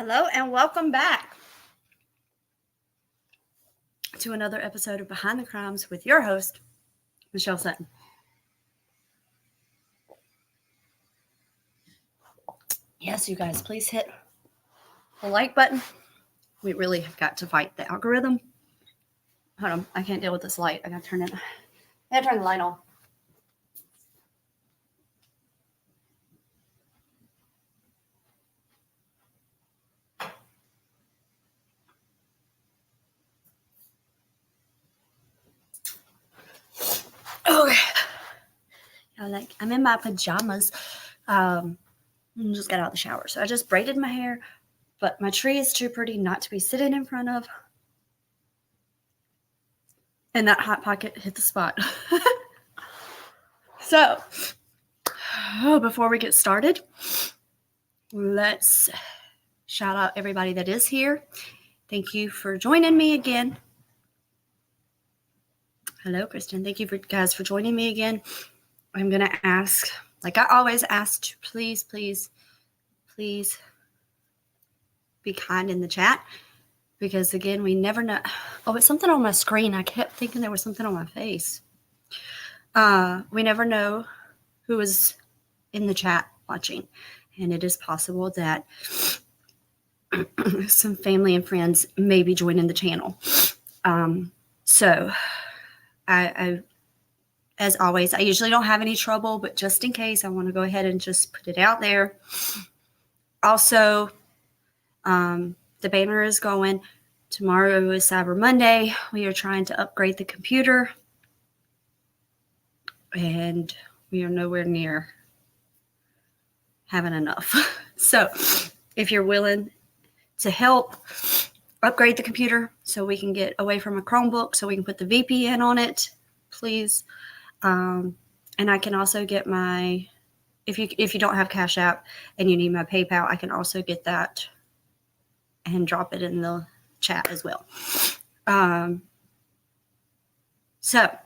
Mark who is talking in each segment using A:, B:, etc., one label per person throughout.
A: Hello and welcome back to another episode of Behind the Crimes with your host, Michelle Sutton. Yes, you guys, please hit the like button. We really have got to fight the algorithm. Hold on, I can't deal with this light. I gotta turn the light on. Okay. I'm in my pajamas. Just got out of the shower. So I just braided my hair, but my tree is too pretty not to be sitting in front of. And that hot pocket hit the spot. So, before we get started, let's shout out everybody that is here. Thank you for joining me again. Hello, Kristen. Thank you guys for joining me again. I'm going to ask, like I always ask, to please be kind in the chat. Because, again, we never know. Oh, it's something on my screen. I kept thinking there was something on my face. We never know who is in the chat watching. And it is possible that some family and friends may be joining the channel. So I, as always, I usually don't have any trouble, but just in case, I want to go ahead and just put it out there. Also, the banner is going. Tomorrow is Cyber Monday. We are trying to upgrade the computer, and we are nowhere near having enough. So if you're willing to help upgrade the computer so we can get away from a Chromebook, so we can put the VPN on it, please. And I can also get my, if you don't have Cash App and you need my PayPal, I can also get that and drop it in the chat as well. So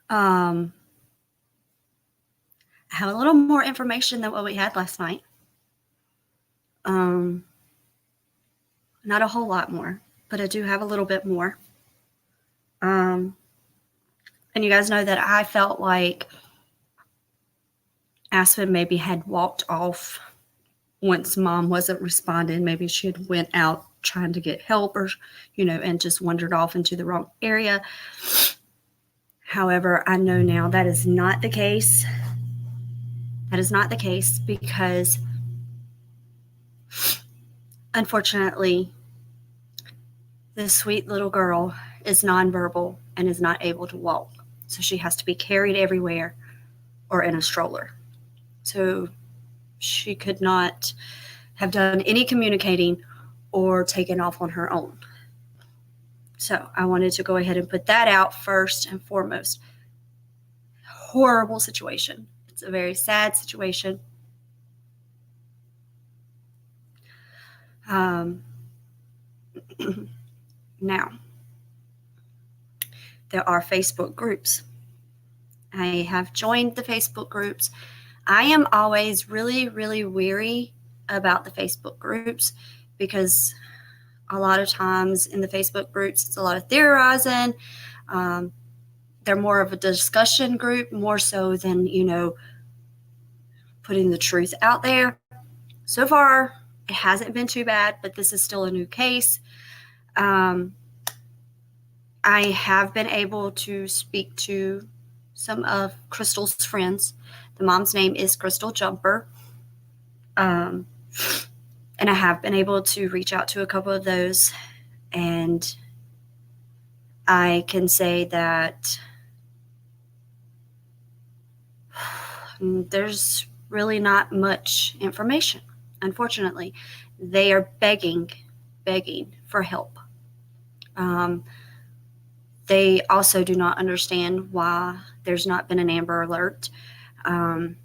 A: I have a little more information than what we had last night. Not a whole lot more, but I do have a little bit more. And you guys know that I felt like Aspen maybe had walked off once mom wasn't responding. Maybe she had went out trying to get help or, and just wandered off into the wrong area. However, I know now that is not the case. That is not the case because, unfortunately, this sweet little girl is nonverbal and is not able to walk. So she has to be carried everywhere or in a stroller. So she could not have done any communicating or taken off on her own. So I wanted to go ahead and put that out first and foremost. Horrible situation. It's a very sad situation. Now, there are Facebook groups. I have joined the Facebook groups. I am always really, really weary about the Facebook groups because a lot of times in the Facebook groups, it's a lot of theorizing. They're more of a discussion group, more so than, putting the truth out there. So far, it hasn't been too bad, but this is still a new case. I have been able to speak to some of Crystal's friends. The mom's name is Crystal Jumper. And I have been able to reach out to a couple of those. And I can say that there's really not much information. Unfortunately, they are begging for help. They also do not understand why there's not been an Amber Alert. And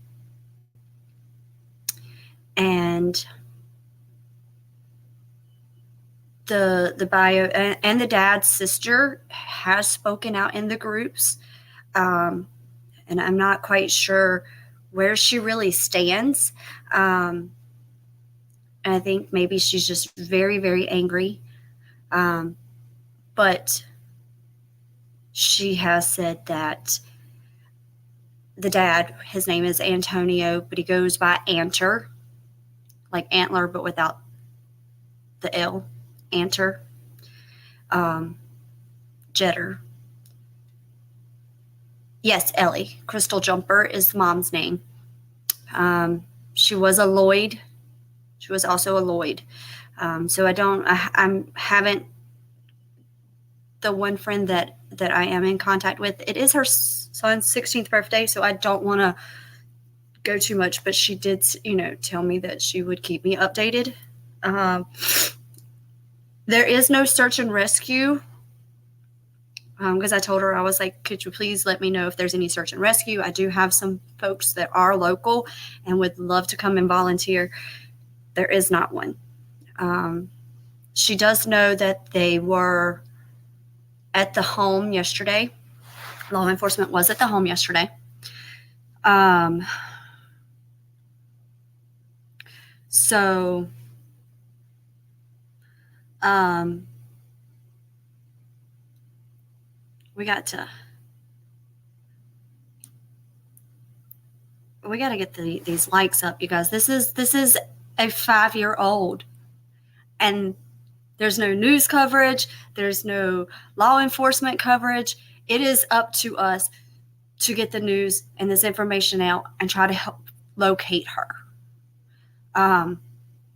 A: the bio and the dad's sister has spoken out in the groups. And I'm not quite sure where she really stands. And I think maybe she's just very, very angry. But she has said that the dad, his name is Antonio, but he goes by Anter, like antler, but without the L, Anter, Jeter. Yes, Ellie. Crystal Jumper is the mom's name. She was a Lloyd. She was also a Lloyd. So I haven't, the one friend that I am in contact with, it is her son's 16th birthday, so I don't want to go too much, but she did, tell me that she would keep me updated. There is no search and rescue, because I told her, I was like, could you please let me know if there's any search and rescue? I do have some folks that are local and would love to come and volunteer. There is not one. She does know that they were at the home yesterday. Law enforcement was at the home yesterday. So we got to get these likes up, you guys. This is a 5-year-old, and there's no news coverage. There's no law enforcement coverage. It is up to us to get the news and this information out and try to help locate her.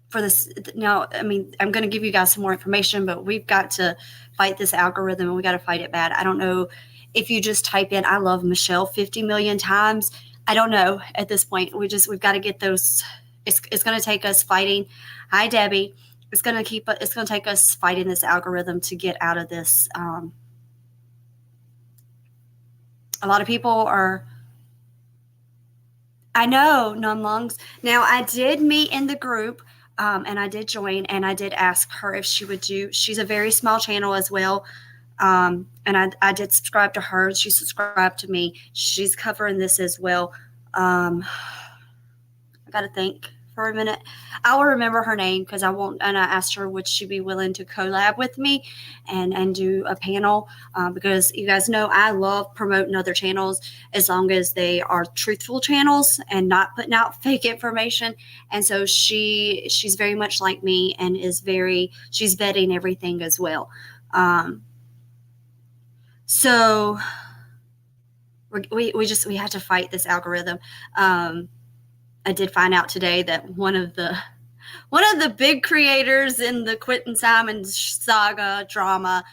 A: For this, now, I mean, I'm going to give you guys some more information, but we've got to fight this algorithm, and we got to fight it bad. I don't know if you just type in "I love Michelle" 50 million times. I don't know at this point. We've got to get those. It's going to take us fighting. Hi, Debbie. It's going to take us fighting this algorithm to get out of this. A lot of people are, I know, numb lungs. Now, I did meet in the group, and I did join, and I did ask her if she would do, she's a very small channel as well. And I did subscribe to her. She subscribed to me. She's covering this as well. I got to think for a minute. I will remember her name because I won't. And I asked her, would she be willing to collab with me and do a panel? Because you guys know I love promoting other channels as long as they are truthful channels and not putting out fake information. And so she's very much like me and she's vetting everything as well. So we have to fight this algorithm. I did find out today that one of the big creators in the Quentin Simons saga drama,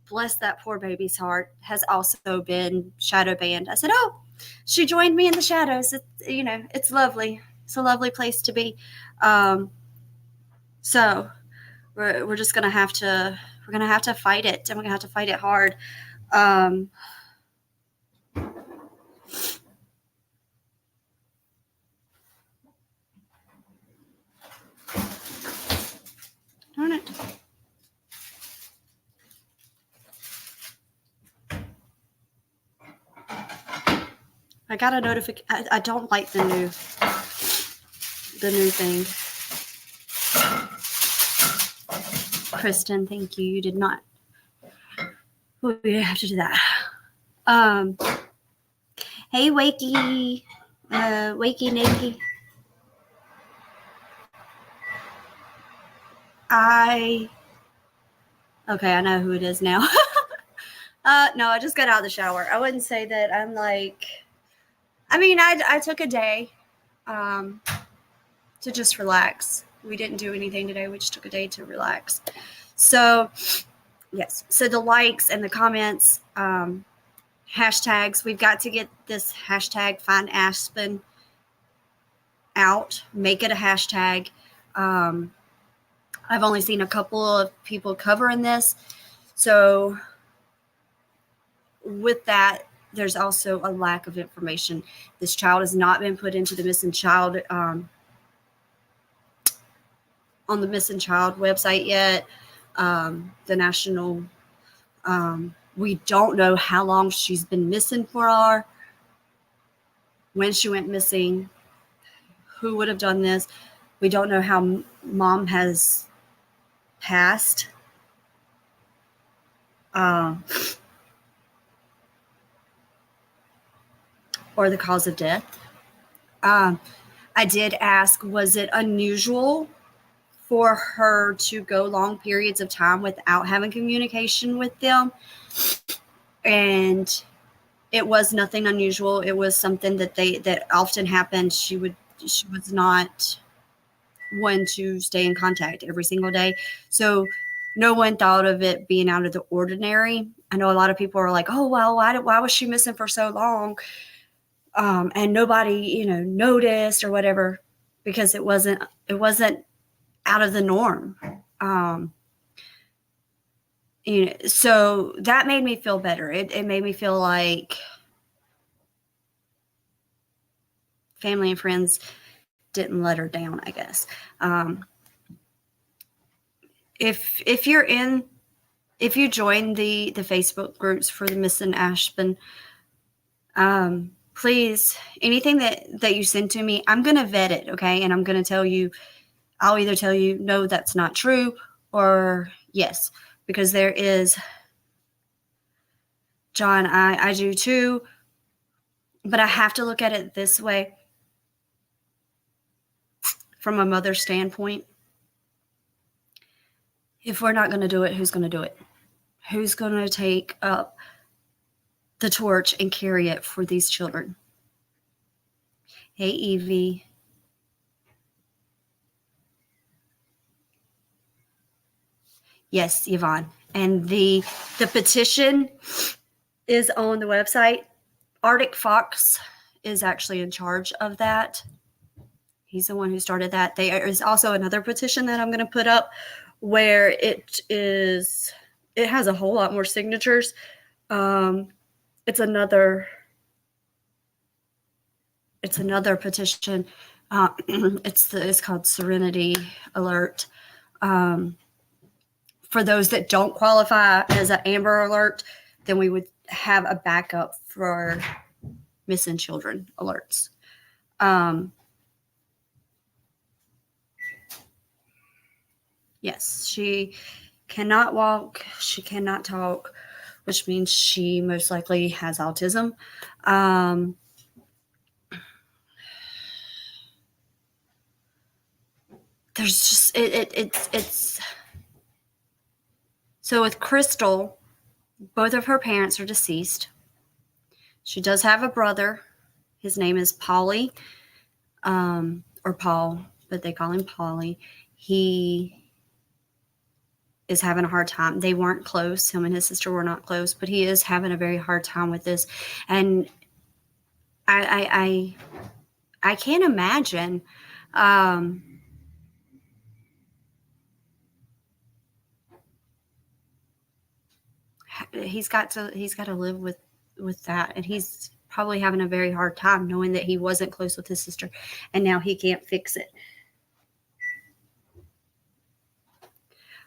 A: bless that poor baby's heart, has also been shadow banned. I said, oh, she joined me in the shadows. It's lovely. It's a lovely place to be. So we're just gonna have to fight it, and we're gonna have to fight it hard. Darn it. I got a notification. I don't like the new thing. Kristen, thank you. You did not. We didn't have to do that. Hey, Wakey. Wakey Nakey. Okay, I know who it is now. No, I just got out of the shower. I wouldn't say that I'm like, I took a day to just relax. We didn't do anything today. We just took a day to relax. So, yes. So the likes and the comments, hashtags, we've got to get this hashtag Find Aspen out. Make it a hashtag. I've only seen a couple of people covering this. So with that, there's also a lack of information. This child has not been put into the missing child on the missing child website yet. The national, we don't know how long she's been missing for, when she went missing, who would have done this. We don't know how mom has passed. Or the cause of death. I did ask, was it unusual for her to go long periods of time without having communication with them? And it was nothing unusual. It was something that often happened. She was not one to stay in contact every single day. So no one thought of it being out of the ordinary. I know a lot of people are like, oh, well, why was she missing for so long? And nobody, noticed or whatever, because it wasn't out of the norm. So that made me feel better. It made me feel like family and friends didn't let her down, I guess. If you join the Facebook groups for the missing Aspen, please, anything that you send to me, I'm going to vet it. Okay. And I'm going to tell you, I'll either tell you, no, that's not true, or yes, because there is, John, I do too, but I have to look at it this way from a mother's standpoint. If we're not going to do it, who's going to do it? Who's going to take up the torch and carry it for these children? Hey, Evie. Yes, Yvonne. And the petition is on the website. Arctic Fox is actually in charge of that. He's the one who started that. There is also another petition that I'm going to put up where it has a whole lot more signatures. It's another petition. It's called Serenity Alert. For those that don't qualify as an Amber Alert, then we would have a backup for missing children alerts. Yes, she cannot walk. She cannot talk, which means she most likely has autism. There's just it's so with Crystal, both of her parents are deceased. She does have a brother. His name is Paulie, or Paul, but they call him Paulie. He is having a hard time. They weren't close. Him and his sister were not close, but he is having a very hard time with this. And I can't imagine. He's got to live with that, and he's probably having a very hard time knowing that he wasn't close with his sister, and now he can't fix it.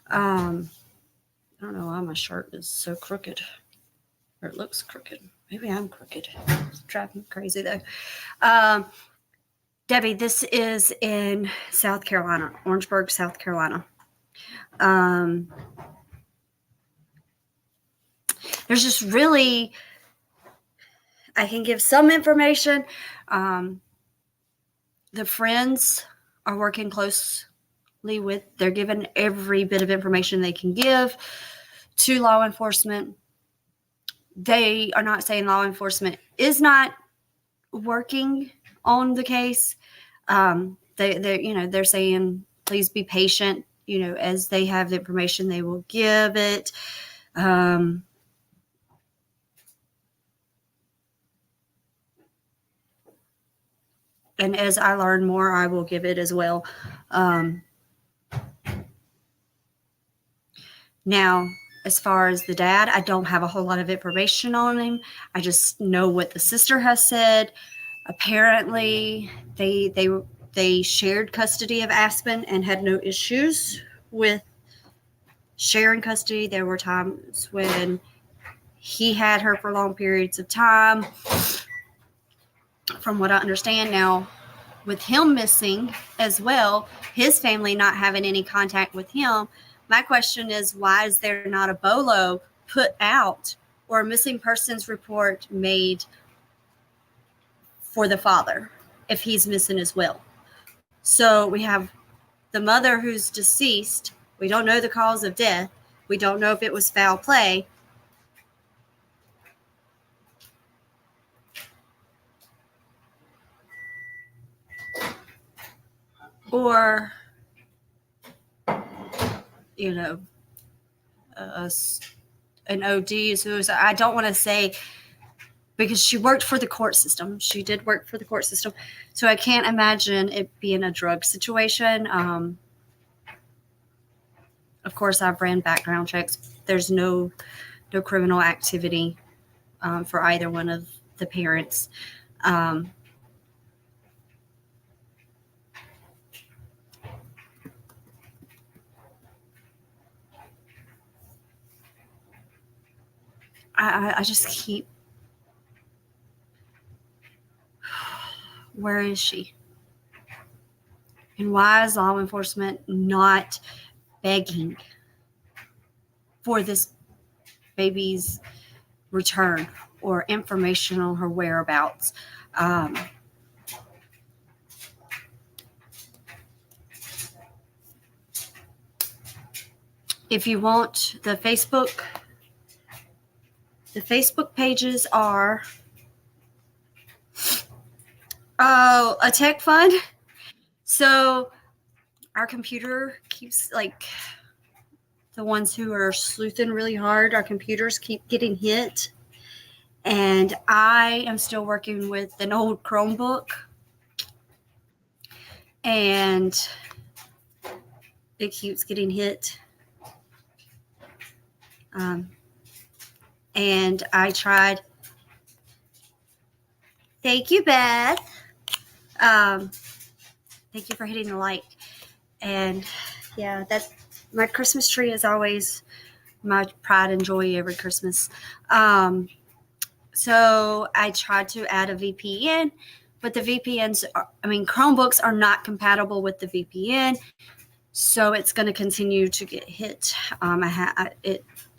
A: I don't know why my shirt is so crooked, or it looks crooked. Maybe I'm crooked. It's driving me crazy though. Debbie, this is in South Carolina, Orangeburg, South Carolina. There's just really, I can give some information. The friends are working closely with, they're giving every bit of information they can give to law enforcement. They are not saying law enforcement is not working on the case. They're saying, please be patient. As they have the information, they will give it. And as I learn more, I will give it as well. Now, as far as the dad, I don't have a whole lot of information on him. I just know what the sister has said. Apparently, they shared custody of Aspen and had no issues with sharing custody. There were times when he had her for long periods of time, from what I understand now. with him missing as well, his family not having any contact with him, my question is, why is there not a BOLO put out or a missing persons report made for the father if he's missing as well? So we have the mother who's deceased. We don't know the cause of death. We don't know if it was foul play. Or, you know, an OD. So I don't want to say, because she worked for the court system. She did work for the court system. So I can't imagine it being a drug situation. Of course, I've ran background checks. There's no criminal activity for either one of the parents. I just keep, where is she? And why is law enforcement not begging for this baby's return or information on her whereabouts? If you want the Facebook pages are a tech fund. So our computer keeps, like, the ones who are sleuthing really hard, our computers keep getting hit. And I am still working with an old Chromebook. And it keeps getting hit. And I tried. Thank you, Beth. Thank you for hitting the like. And yeah, that's my Christmas tree is always my pride and joy every Christmas. So I tried to add a VPN, but the VPNs, Chromebooks are not compatible with the VPN. So it's going to continue to get hit.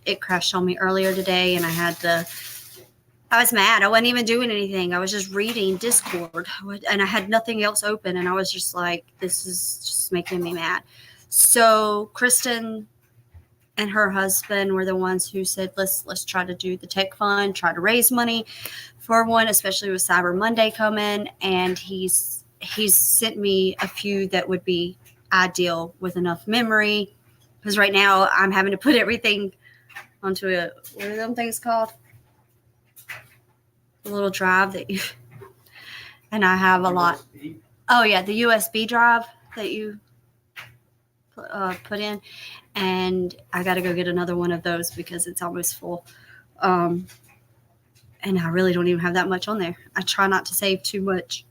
A: It crashed on me earlier today, and I was mad. I wasn't even doing anything. I was just reading Discord, and I had nothing else open, and I was just like, this is just making me mad. So Kristen and her husband were the ones who said, let's try to do the tech fund, try to raise money for one, especially with Cyber Monday coming. And he's sent me a few that would be ideal with enough memory, because right now I'm having to put everything onto what are them things called? A little drive that you, and I have a lot. Oh yeah, the USB drive that you put in, and I got to go get another one of those because it's almost full. And I really don't even have that much on there. I try not to save too much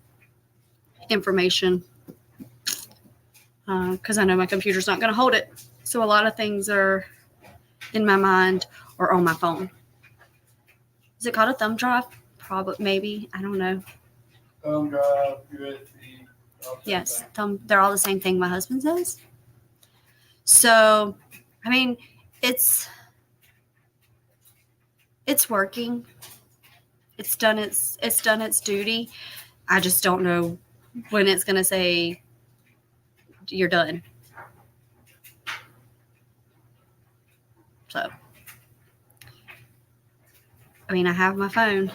A: information because I know my computer's not going to hold it. So a lot of things are in my mind or on my phone. Is it called a thumb drive? Probably, maybe. I don't know.
B: Thumb drive, USB.
A: Yes, they're all the same thing, my husband says. So, it's working. It's done its duty. I just don't know when it's going to say you're done. So, I have my phone.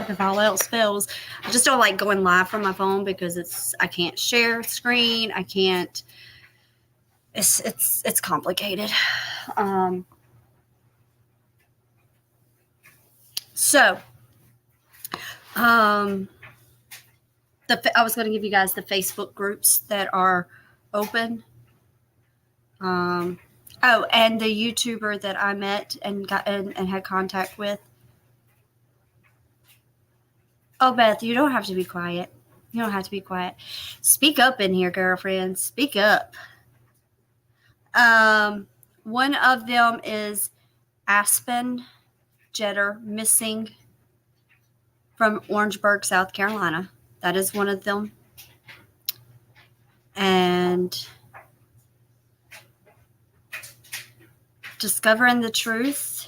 A: If all else fails, I just don't like going live from my phone because I can't share screen. I can't. It's complicated. I was going to give you guys the Facebook groups that are open. And the YouTuber that I met and got and had contact with. Oh, Beth, you don't have to be quiet. You don't have to be quiet. Speak up in here, girlfriend. Speak up. One of them is Aspen Jeter, missing from Orangeburg, South Carolina. That is one of them. and discovering the truth,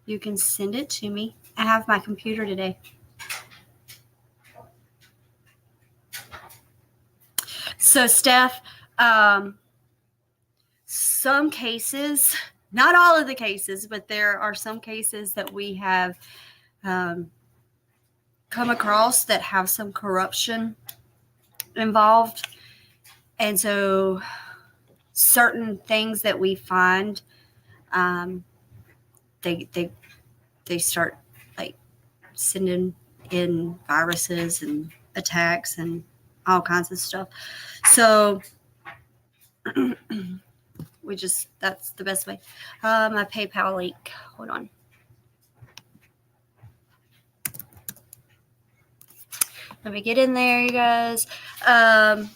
A: you can send it to me. I have my computer today. So, Steph, some cases, not all of the cases, but there are some cases that we have come across that have some corruption involved. And so certain things that we find, they start like sending in viruses and attacks and all kinds of stuff. So that's the best way. My PayPal link, hold on. Let me get in there, you guys. But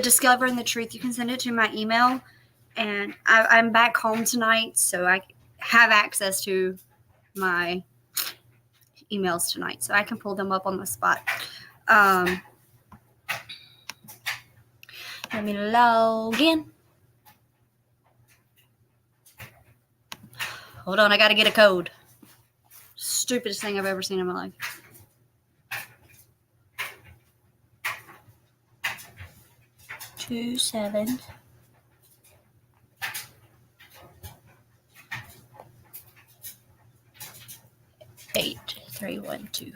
A: discovering the truth, you can send it to my email. And I'm back home tonight, so I have access to my emails tonight, so I can pull them up on the spot. Let me log in. Hold on, I got to get a code. Stupidest thing I've ever seen in my life. Two, 7. Eight, 3, 1, 2.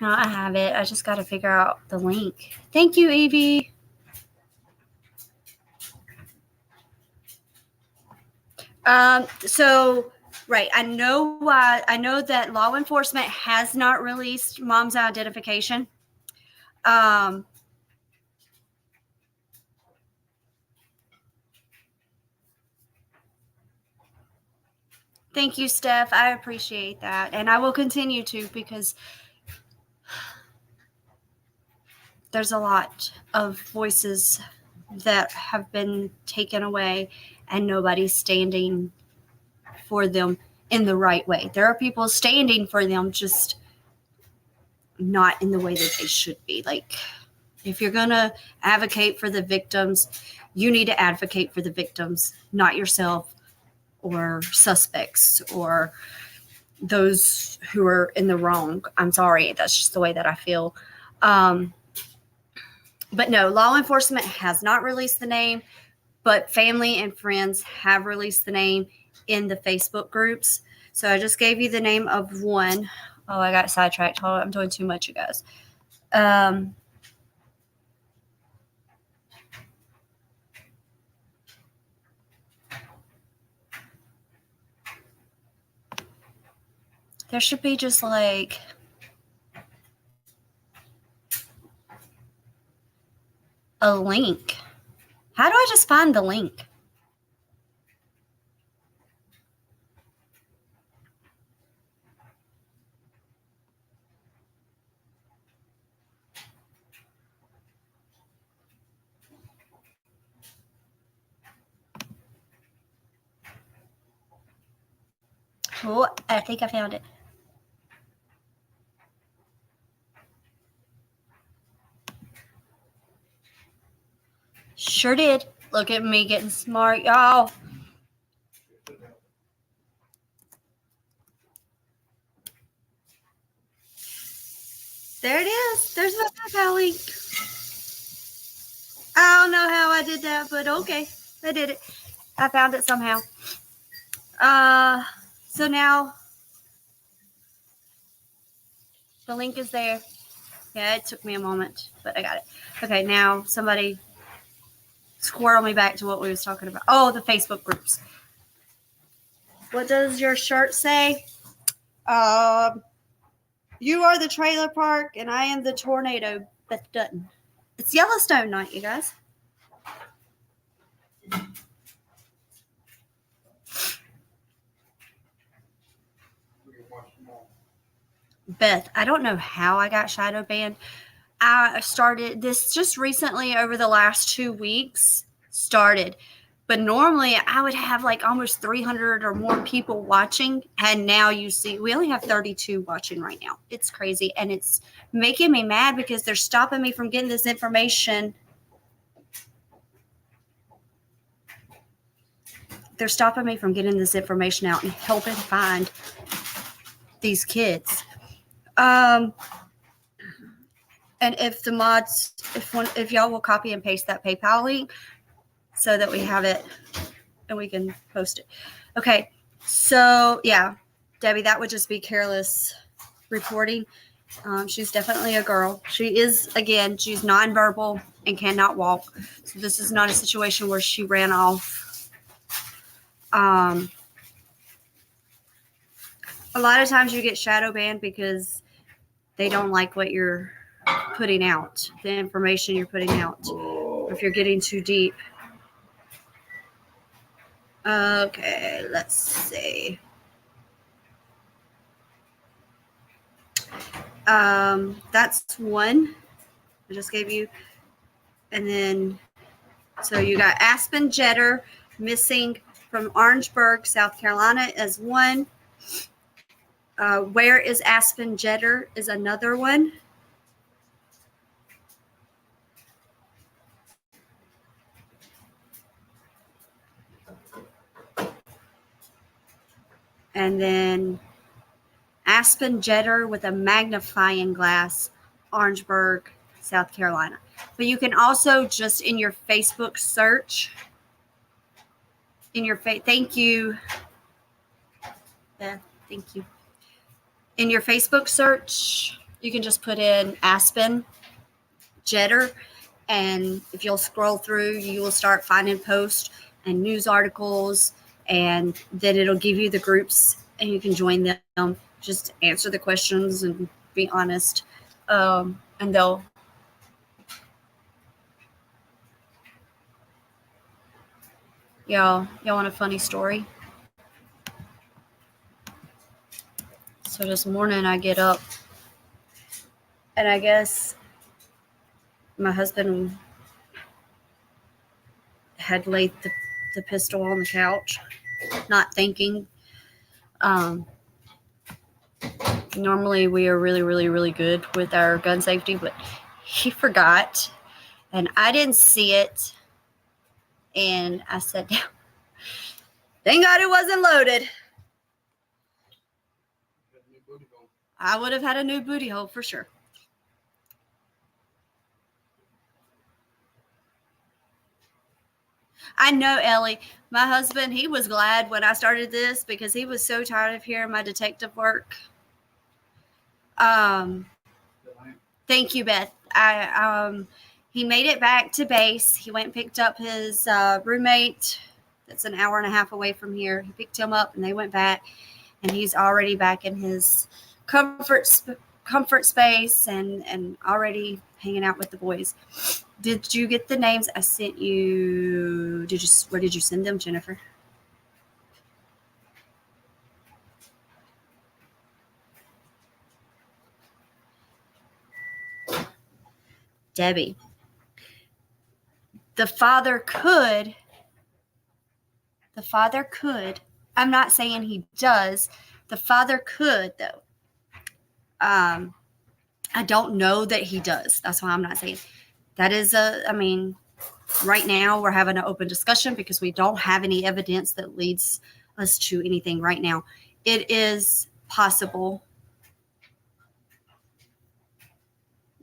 A: Now I have it. I just got to figure out the link. Thank you, Evie. So, right. I know that law enforcement has not released mom's identification. Thank you, Steph. I appreciate that. And I will continue to, because there's a lot of voices that have been taken away and nobody's standing for them in the right way. There are people standing for them, just not in the way that they should be. Like, if you're going to advocate for the victims, you need to advocate for the victims, not yourself or suspects or those who are in the wrong. I'm sorry. That's just the way that I feel. But no, law enforcement has not released the name, but family and friends have released the name in the Facebook groups. So I just gave you the name of one. Oh, I got sidetracked. Hold on, I'm doing too much, you guys. There should be just like a link. How do I just find the link? Oh, I think I found it. Sure did. Look at me getting smart, y'all. There it is. There's my PayPal link. I don't know how I did that, but okay. I did it. I found it somehow. So now the link is there. Yeah, it took me a moment, but I got it. Okay, now somebody squirrel me back to what we was talking about. Oh, the Facebook groups. What does your shirt say? You are the trailer park and I am the tornado, Beth Dutton. It's Yellowstone night, you guys. Beth, I don't know how I got shadow banned. I started this just recently over the last 2 weeks. But normally I would have like almost 300 or more people watching. And now you see, we only have 32 watching right now. It's crazy. And it's making me mad because they're stopping me from getting this information. They're stopping me from getting this information out and helping find these kids. And if the mods, if y'all will copy and paste that PayPal link so that we have it and we can post it. Okay, so yeah, Debbie, that would just be careless reporting. She's definitely a girl. She is, again, she's nonverbal and cannot walk. So this is not a situation where she ran off. A lot of times you get shadow banned because they don't like what you're putting out, the information you're putting out. If you're getting too deep. Okay, let's see. That's one I just gave you. And then, so you got Aspen Jeter missing from Orangeburg, South Carolina as one. Where is Aspen Jeter is another one. And then Aspen Jeter with a magnifying glass, Orangeburg, South Carolina. But you can also just in your Facebook search, thank you, Beth, thank you. In your Facebook search, you can just put in Aspen Jeter, and if you'll scroll through, you will start finding posts and news articles, and then it'll give you the groups, and you can join them. Just answer the questions and be honest, and they'll. Y'all want a funny story? So this morning I get up, and I guess my husband had laid the pistol on the couch, not thinking. Normally we are really, really, really good with our gun safety, but he forgot, and I didn't see it, and I sat down. Thank God it wasn't loaded. I would have had a new booty hole for sure. I know, Ellie. My husband, he was glad when I started this because he was so tired of hearing my detective work. Thank you, Beth. He made it back to base. He went and picked up his roommate that's an hour and a half away from here. He picked him up and they went back, and he's already back in his comfort space and already hanging out with the boys. Did you get the names I sent you? Where did you send them, Jennifer? Debbie. The father could. I'm not saying he does. The father could, though. I don't know that he does. That's why I'm not saying. That is right now we're having an open discussion because we don't have any evidence that leads us to anything right now. It is possible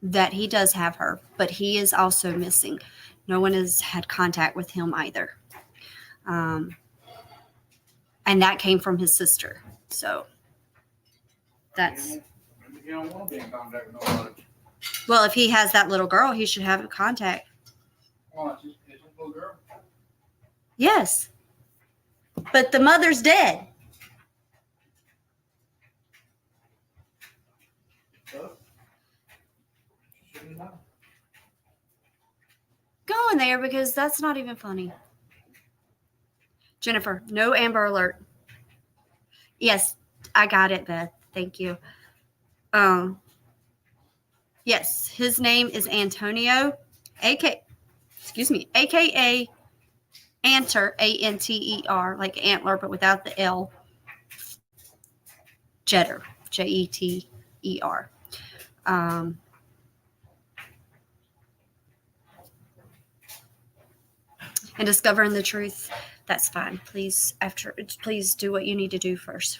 A: that he does have her, but he is also missing. No one has had contact with him either. And that came from his sister. So that's.
B: You don't want to be in contact with nobody.
A: Well, if he has that little girl, he should have contact.
B: Oh, it's a little girl?
A: Yes. But the mother's dead. Go in there because that's not even funny. Jennifer, no Amber Alert. Yes, I got it, Beth. Thank you. Yes, his name is Antonio, aka Anter, Anter, like antler, but without the L. Jeter, Jeter. And discovering the truth, that's fine. Please do what you need to do first.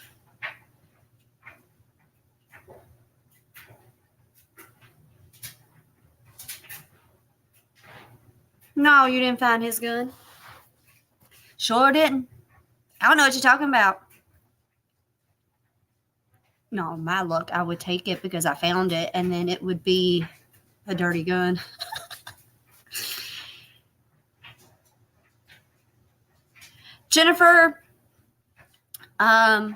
A: No, you didn't find his gun. Sure didn't. I don't know what you're talking about. No, my luck, I would take it because I found it, and then it would be a dirty gun. Jennifer, I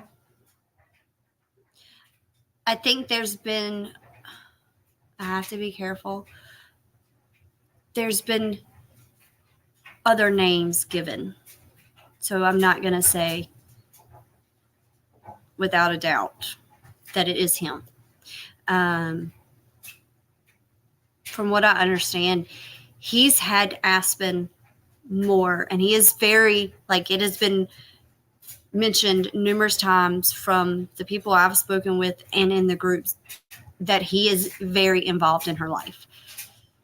A: think there's been, I have to be careful. There's been other names given. So I'm not going to say without a doubt that it is him. From what I understand, he's had Aspen more, and he is very, like, it has been mentioned numerous times from the people I've spoken with and in the groups that he is very involved in her life.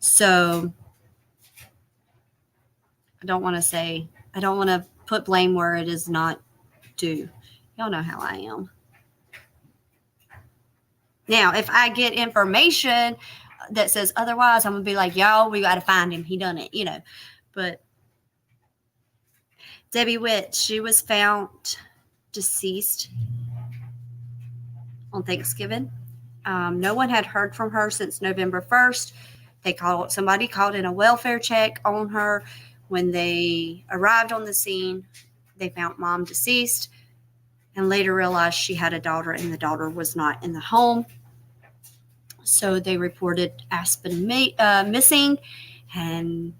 A: So I don't want to put blame where it is not due. Y'all know how I am. Now, if I get information that says otherwise, I'm going to be like, y'all, we got to find him. He done it, But Debbie Witt, she was found deceased on Thanksgiving. No one had heard from her since November 1st. Somebody called in a welfare check on her. When they arrived on the scene, they found mom deceased and later realized she had a daughter and the daughter was not in the home. So they reported Aspen missing. And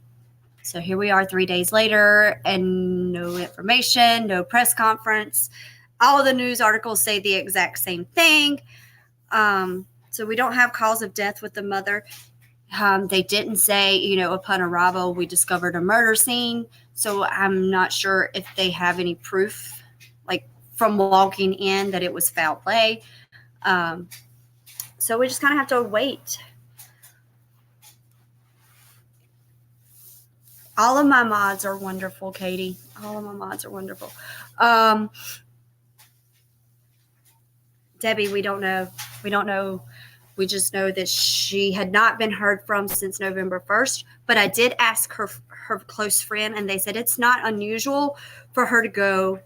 A: so here we are 3 days later and no information, no press conference. All of the news articles say the exact same thing. So we don't have cause of death with the mother. They didn't say, upon arrival, we discovered a murder scene. So I'm not sure if they have any proof, like from walking in, that it was foul play. So we just kind of have to wait. All of my mods are wonderful, Katie. All of my mods are wonderful. Debbie, we don't know. We just know that she had not been heard from since November 1st. But I did ask her close friend, and they said it's not unusual for her to go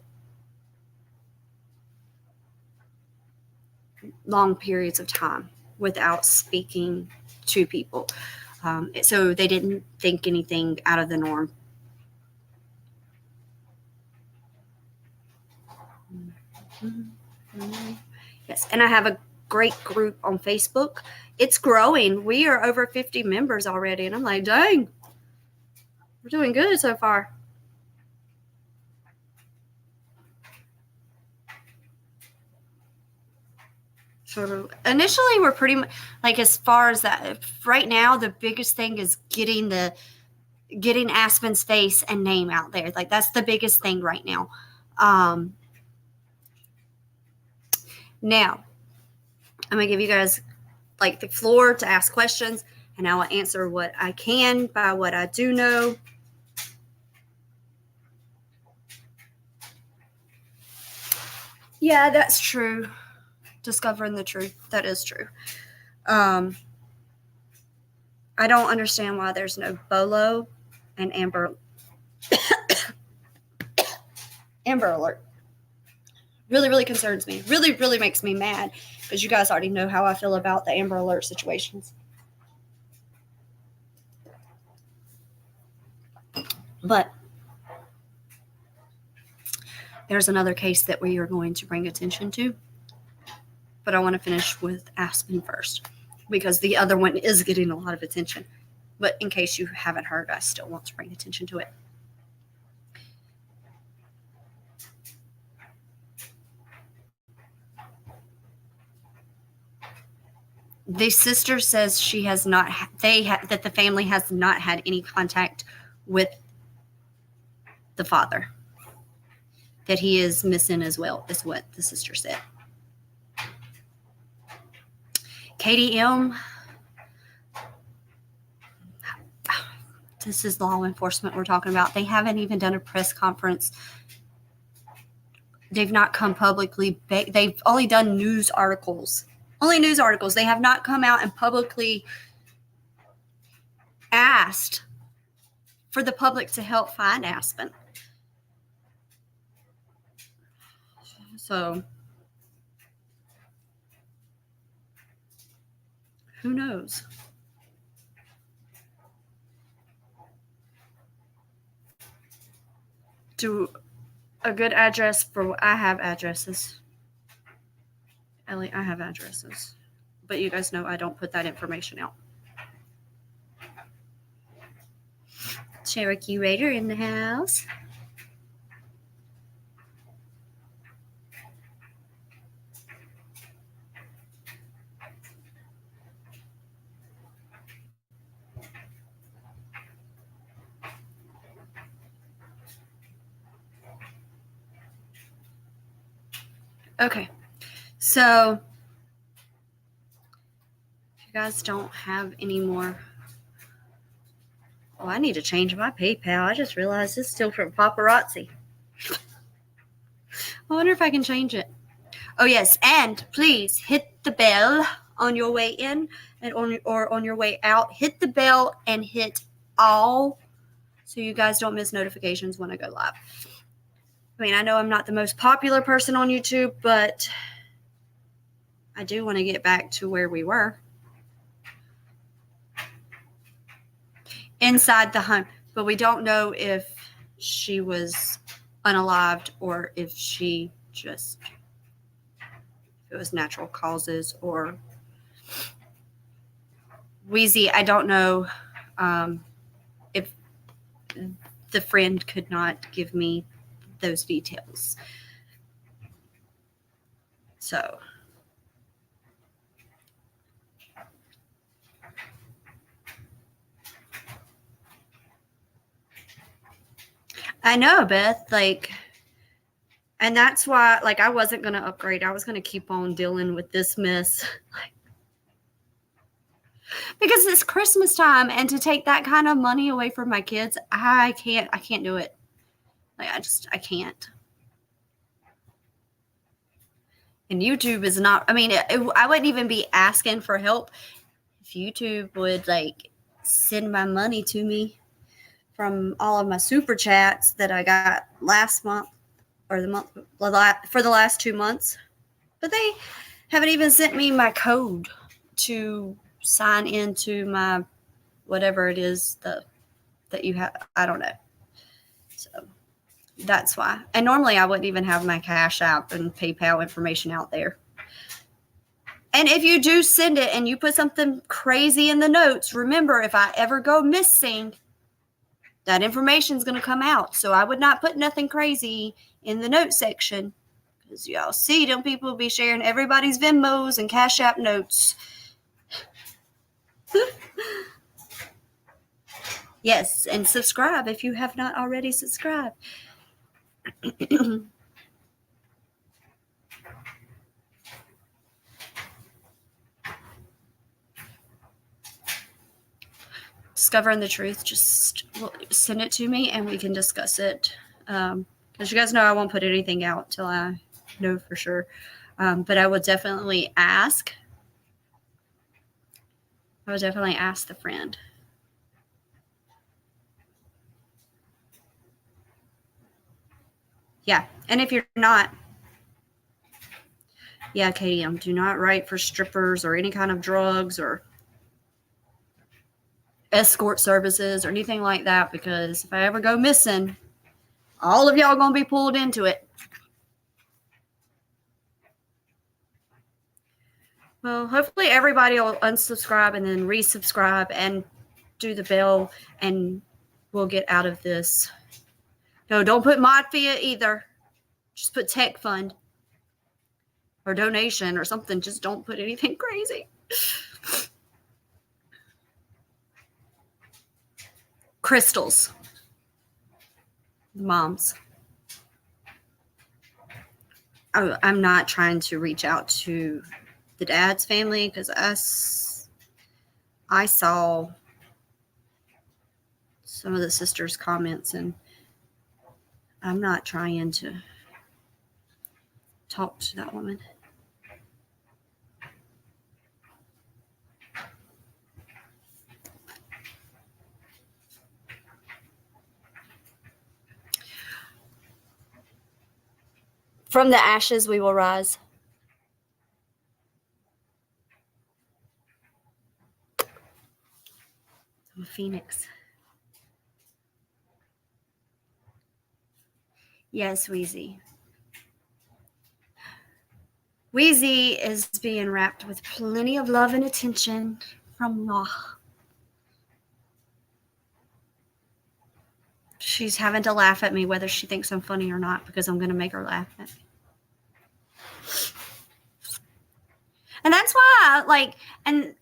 A: long periods of time without speaking to people. So they didn't think anything out of the norm. Yes, and I have a great group on Facebook. It's growing. We are over 50 members already, and I'm like, dang, we're doing good so far. So initially, we're pretty much like, as far as that, right now, the biggest thing is getting Aspen's face and name out there. Like, that's the biggest thing right now. Now, I'm going to give you guys like the floor to ask questions, and I will answer what I can by what I do know. Yeah, that's true. Discovering the truth. That is true. I don't understand why there's no Bolo and Amber Alert. Really, really concerns me. Really, really makes me mad, because you guys already know how I feel about the Amber Alert situations. But there's another case that we are going to bring attention to. But I want to finish with Aspen first, because the other one is getting a lot of attention. But in case you haven't heard, I still want to bring attention to it. The sister says she has not, that the family has not had any contact with the father, that he is missing as well, is what the sister said. KDM, this is law enforcement we're talking about. They haven't even done a press conference. They've not come publicly. They've only done news articles. Only news articles. They have not come out and publicly asked for the public to help find Aspen. So, who knows? Do a good address for, I have addresses. Ellie, I have addresses. But you guys know I don't put that information out. Cherokee Raider in the house. Okay, so if you guys don't have any more, oh, I need to change my PayPal. I just realized it's still from Paparazzi. I wonder if I can change it. Oh yes, and please hit the bell on your way in and on your way out. Hit the bell and hit all so you guys don't miss notifications when I go live. I mean, I know I'm not the most popular person on YouTube, but I do want to get back to where we were. Inside the home. But we don't know if she was unalived or if she just, if it was natural causes or Wheezy. I don't know if the friend could not give me those details. So I know, Beth, like, and that's why, like, I wasn't going to upgrade. I was going to keep on dealing with this mess. Because it's Christmas time, and to take that kind of money away from my kids, I can't do it. Like, I can't. And YouTube is not, I mean, I wouldn't even be asking for help if YouTube would, like, send my money to me from all of my super chats that I got last month or the month for the last 2 months. But they haven't even sent me my code to sign into my whatever it is that you have. I don't know. So that's why. And normally I wouldn't even have my Cash App and PayPal information out there. And if you do send it and you put something crazy in the notes, remember, if I ever go missing, that information is going to come out. So I would not put nothing crazy in the note section. Because y'all see, them people be sharing everybody's Venmos and Cash App notes. Yes, and subscribe if you have not already subscribed. Discovering the truth, just send it to me and we can discuss it. Because you guys know I won't put anything out till I know for sure. But I would definitely ask. I would definitely ask the friend. Yeah, and if you're not, yeah, KDM, do not write for strippers or any kind of drugs or escort services or anything like that, because if I ever go missing, all of y'all gonna be pulled into it. Well, hopefully everybody will unsubscribe and then resubscribe and do the bell, and we'll get out of this. No, don't put Modfia either. Just put Tech Fund or donation or something. Just don't put anything crazy. Crystals. the moms. I'm not trying to reach out to the dad's family because I saw some of the sisters' comments, and I'm not trying to talk to that woman. From the ashes we will rise. I'm a phoenix. Yes, Wheezy. Wheezy is being wrapped with plenty of love and attention from Noah. She's having to laugh at me whether she thinks I'm funny or not because I'm going to make her laugh at me. And that's why, I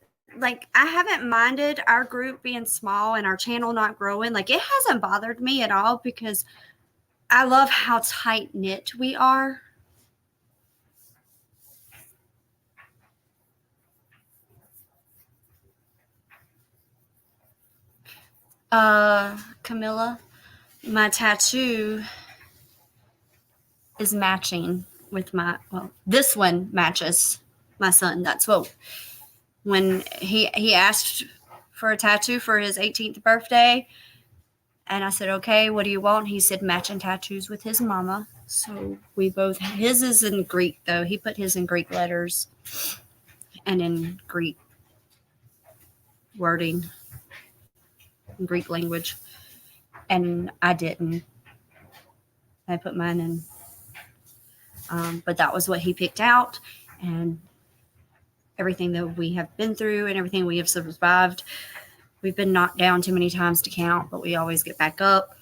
A: haven't minded our group being small and our channel not growing. Like, it hasn't bothered me at all because I love how tight-knit we are. Camilla, my tattoo is matching with this one matches my son. That's what, when he asked for a tattoo for his 18th birthday, and I said, okay, what do you want? He said matching tattoos with his mama. So we both, his is in Greek though. He put his in Greek letters and in Greek wording, in Greek language. And I didn't. I put mine in. But that was what he picked out. And everything that we have been through and everything we have survived, we've been knocked down too many times to count, but we always get back up.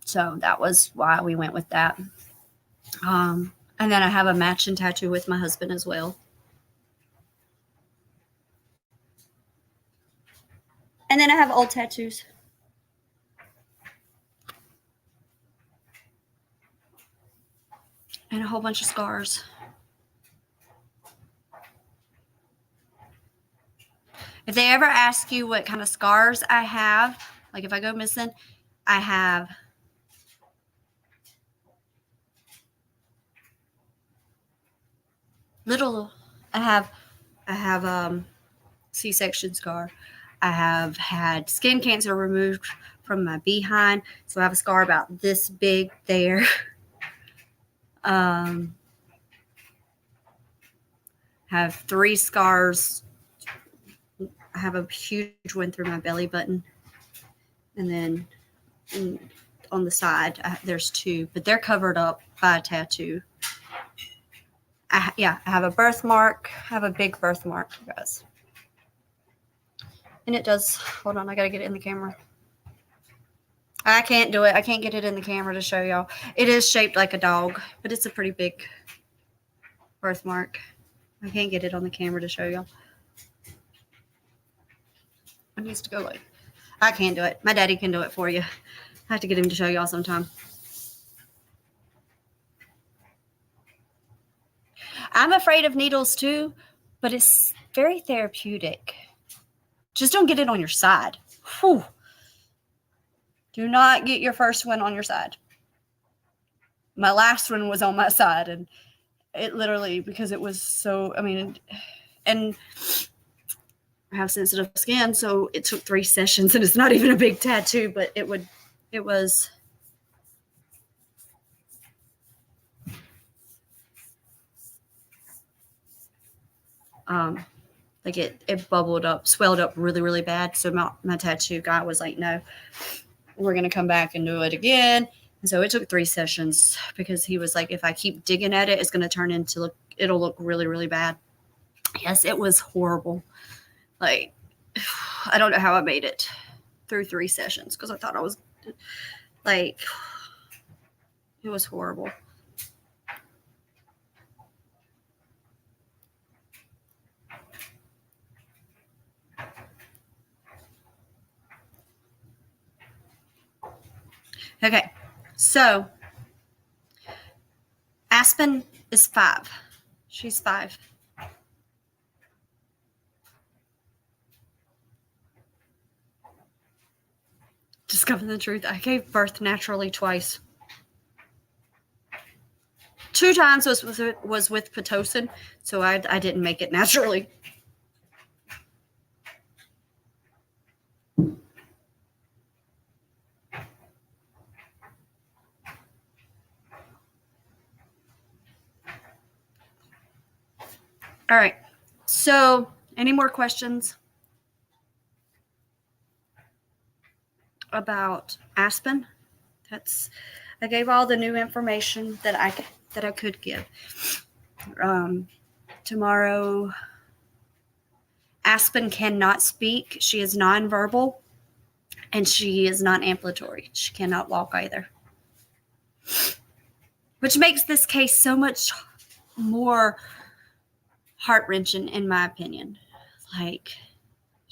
A: So that was why we went with that. And then I have a matching tattoo with my husband as well. And then I have old tattoos. And a whole bunch of scars. If they ever ask you what kind of scars I have, like if I go missing, I have I have C-section scar. I have had skin cancer removed from my behind, so I have a scar about this big there. Have 3 scars. I have a huge one through my belly button, and then on the side there's 2, but they're covered up by a tattoo. I have a birthmark. I have a big birthmark, you guys. And it does, hold on, I gotta get it in the camera. I can't do it. I can't get it in the camera to show y'all. It is shaped like a dog, but it's a pretty big birthmark. I can't get it on the camera to show y'all. It needs to go away. I can't do it. My daddy can do it for you. I have to get him to show y'all sometime. I'm afraid of needles too, but it's very therapeutic. Just don't get it on your side. Whew. Do not get your first one on your side. My last one was on my side, and it literally, because it was so, and I have sensitive skin, so it took 3 sessions, and it's not even a big tattoo, but it was. Like it bubbled up, swelled up really, really bad. So my tattoo guy was like, no, we're going to come back and do it again. And so it took 3 sessions because he was like, if I keep digging at it, it's going to turn into, it'll look really, really bad. Yes, it was horrible. Like, I don't know how I made it through 3 sessions because I thought I was like, it was horrible. Okay, So Aspen is 5. She's 5. Discover the truth. I gave birth naturally twice. 2 times was with Pitocin, so I didn't make it naturally. All right. So, any more questions about Aspen? I gave all the new information that I could give. Tomorrow, Aspen cannot speak. She is nonverbal, and she is not ambulatory. She cannot walk either, which makes this case so much more heart-wrenching, in my opinion. Like,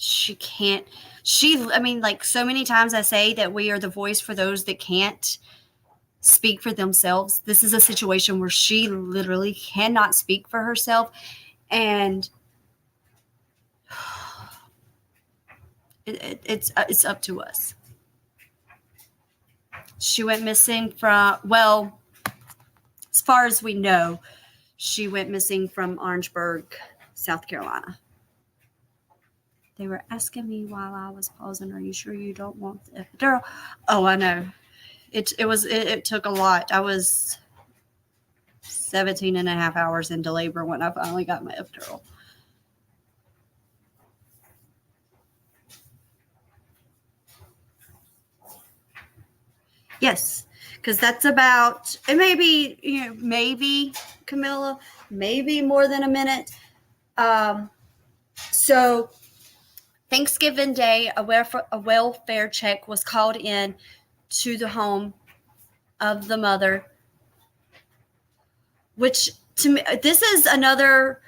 A: like, so many times I say that we are the voice for those that can't speak for themselves. This is a situation where she literally cannot speak for herself, and it's up to us. She went missing from, well, as far as we know, she went missing from Orangeburg, South Carolina. They were asking me while I was pausing, are you sure you don't want the epidural? Oh, I know. It took a lot. I was 17 and a half hours into labor when I finally got my epidural. Yes, because that's about, it may be, maybe, Camilla, maybe more than a minute. So Thanksgiving Day, a welfare check was called in to the home of the mother, which to me, this is another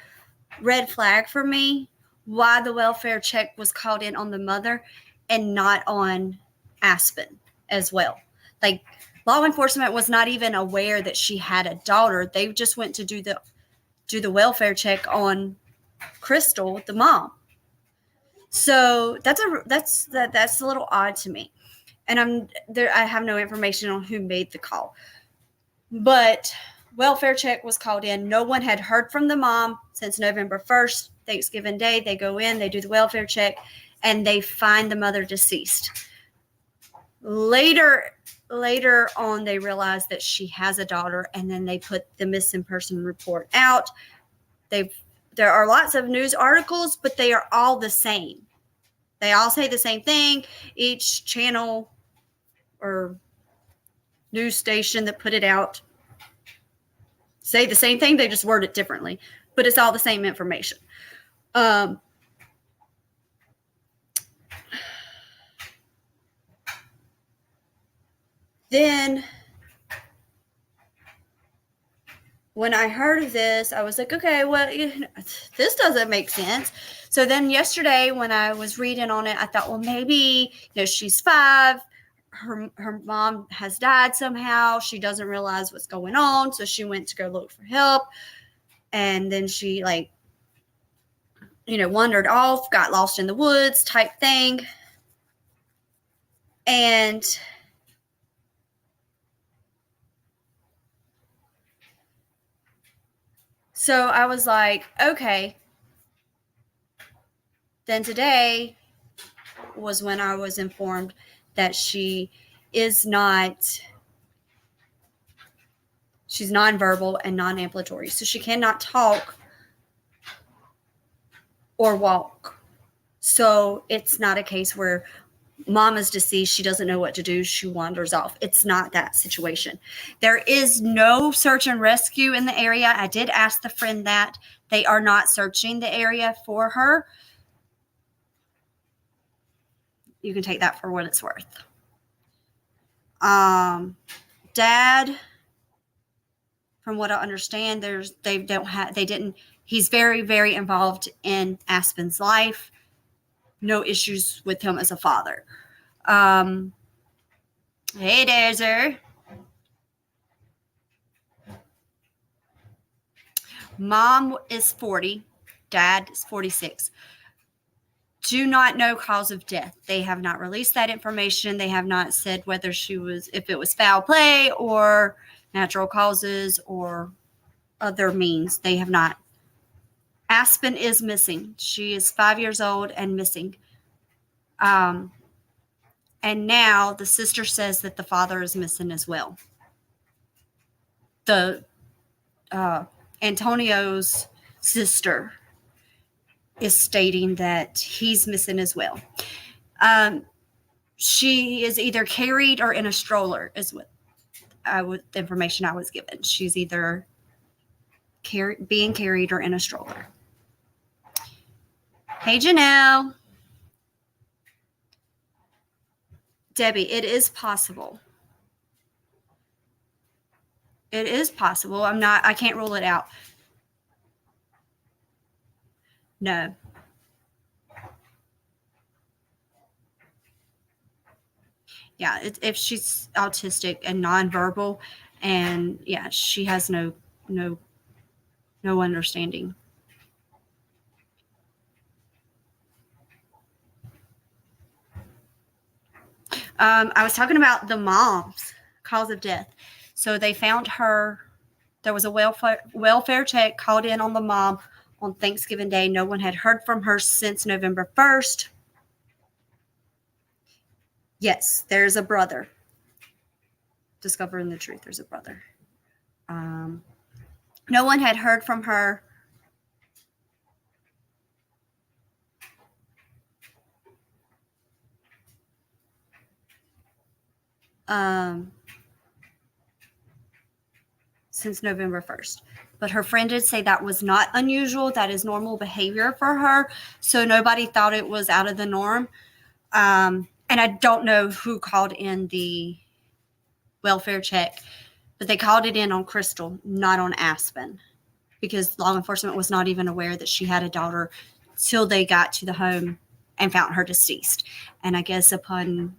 A: red flag for me, why the welfare check was called in on the mother and not on Aspen as well. Like, law enforcement was not even aware that she had a daughter. They just went to do the welfare check on Crystal, the mom. So that's a little odd to me. And I have no information on who made the call. But welfare check was called in. No one had heard from the mom since November 1st, Thanksgiving Day. They go in, they do the welfare check, and they find the mother deceased. Later on, they realize that she has a daughter, and then they put the missing person report out. There are lots of news articles, but they are all the same. They all say the same thing. Each channel or news station that put it out say the same thing. They just word it differently, but it's all the same information. Then when I heard of this, I was like, okay, well, this doesn't make sense. So then yesterday when I was reading on it, I thought, well, maybe, she's 5. Her mom has died somehow. She doesn't realize what's going on. So she went to go look for help. And then she wandered off, got lost in the woods type thing. And so I was like, okay. Then today was when I was informed that she's nonverbal and non-ambulatory. So she cannot talk or walk. So it's not a case where mom is deceased, she doesn't know what to do, she wanders off. It's not that situation. There is no search and rescue in the area. I did ask the friend that. They are not searching the area for her. You can take that for what it's worth. Dad, from what I understand, he's very, very involved in Aspen's life. No issues with him as a father. Hey, Dazer. Mom is 40. Dad is 46. Do not know cause of death. They have not released that information. They have not said whether if it was foul play or natural causes or other means. They have not. Aspen is missing. She is 5 years old and missing. And now the sister says that the father is missing as well. The Antonio's sister is stating that he's missing as well. She is either carried or in a stroller, is what the information I was given. She's either being carried or in a stroller. Hey, Janelle. Debbie, it is possible. It is possible. I can't rule it out. No. Yeah, if she's autistic and nonverbal, and yeah, she has no understanding. I was talking about the mom's cause of death. So they found her. There was a welfare check called in on the mom on Thanksgiving Day. No one had heard from her since November 1st. Yes, there's a brother. Discovering the truth, there's a brother. No one had heard from her. Since November 1st. But her friend did say that was not unusual. That is normal behavior for her. So nobody thought it was out of the norm. And I don't know who called in the welfare check, but they called it in on Crystal, not on Aspen, because law enforcement was not even aware that she had a daughter till they got to the home and found her deceased. And I guess upon,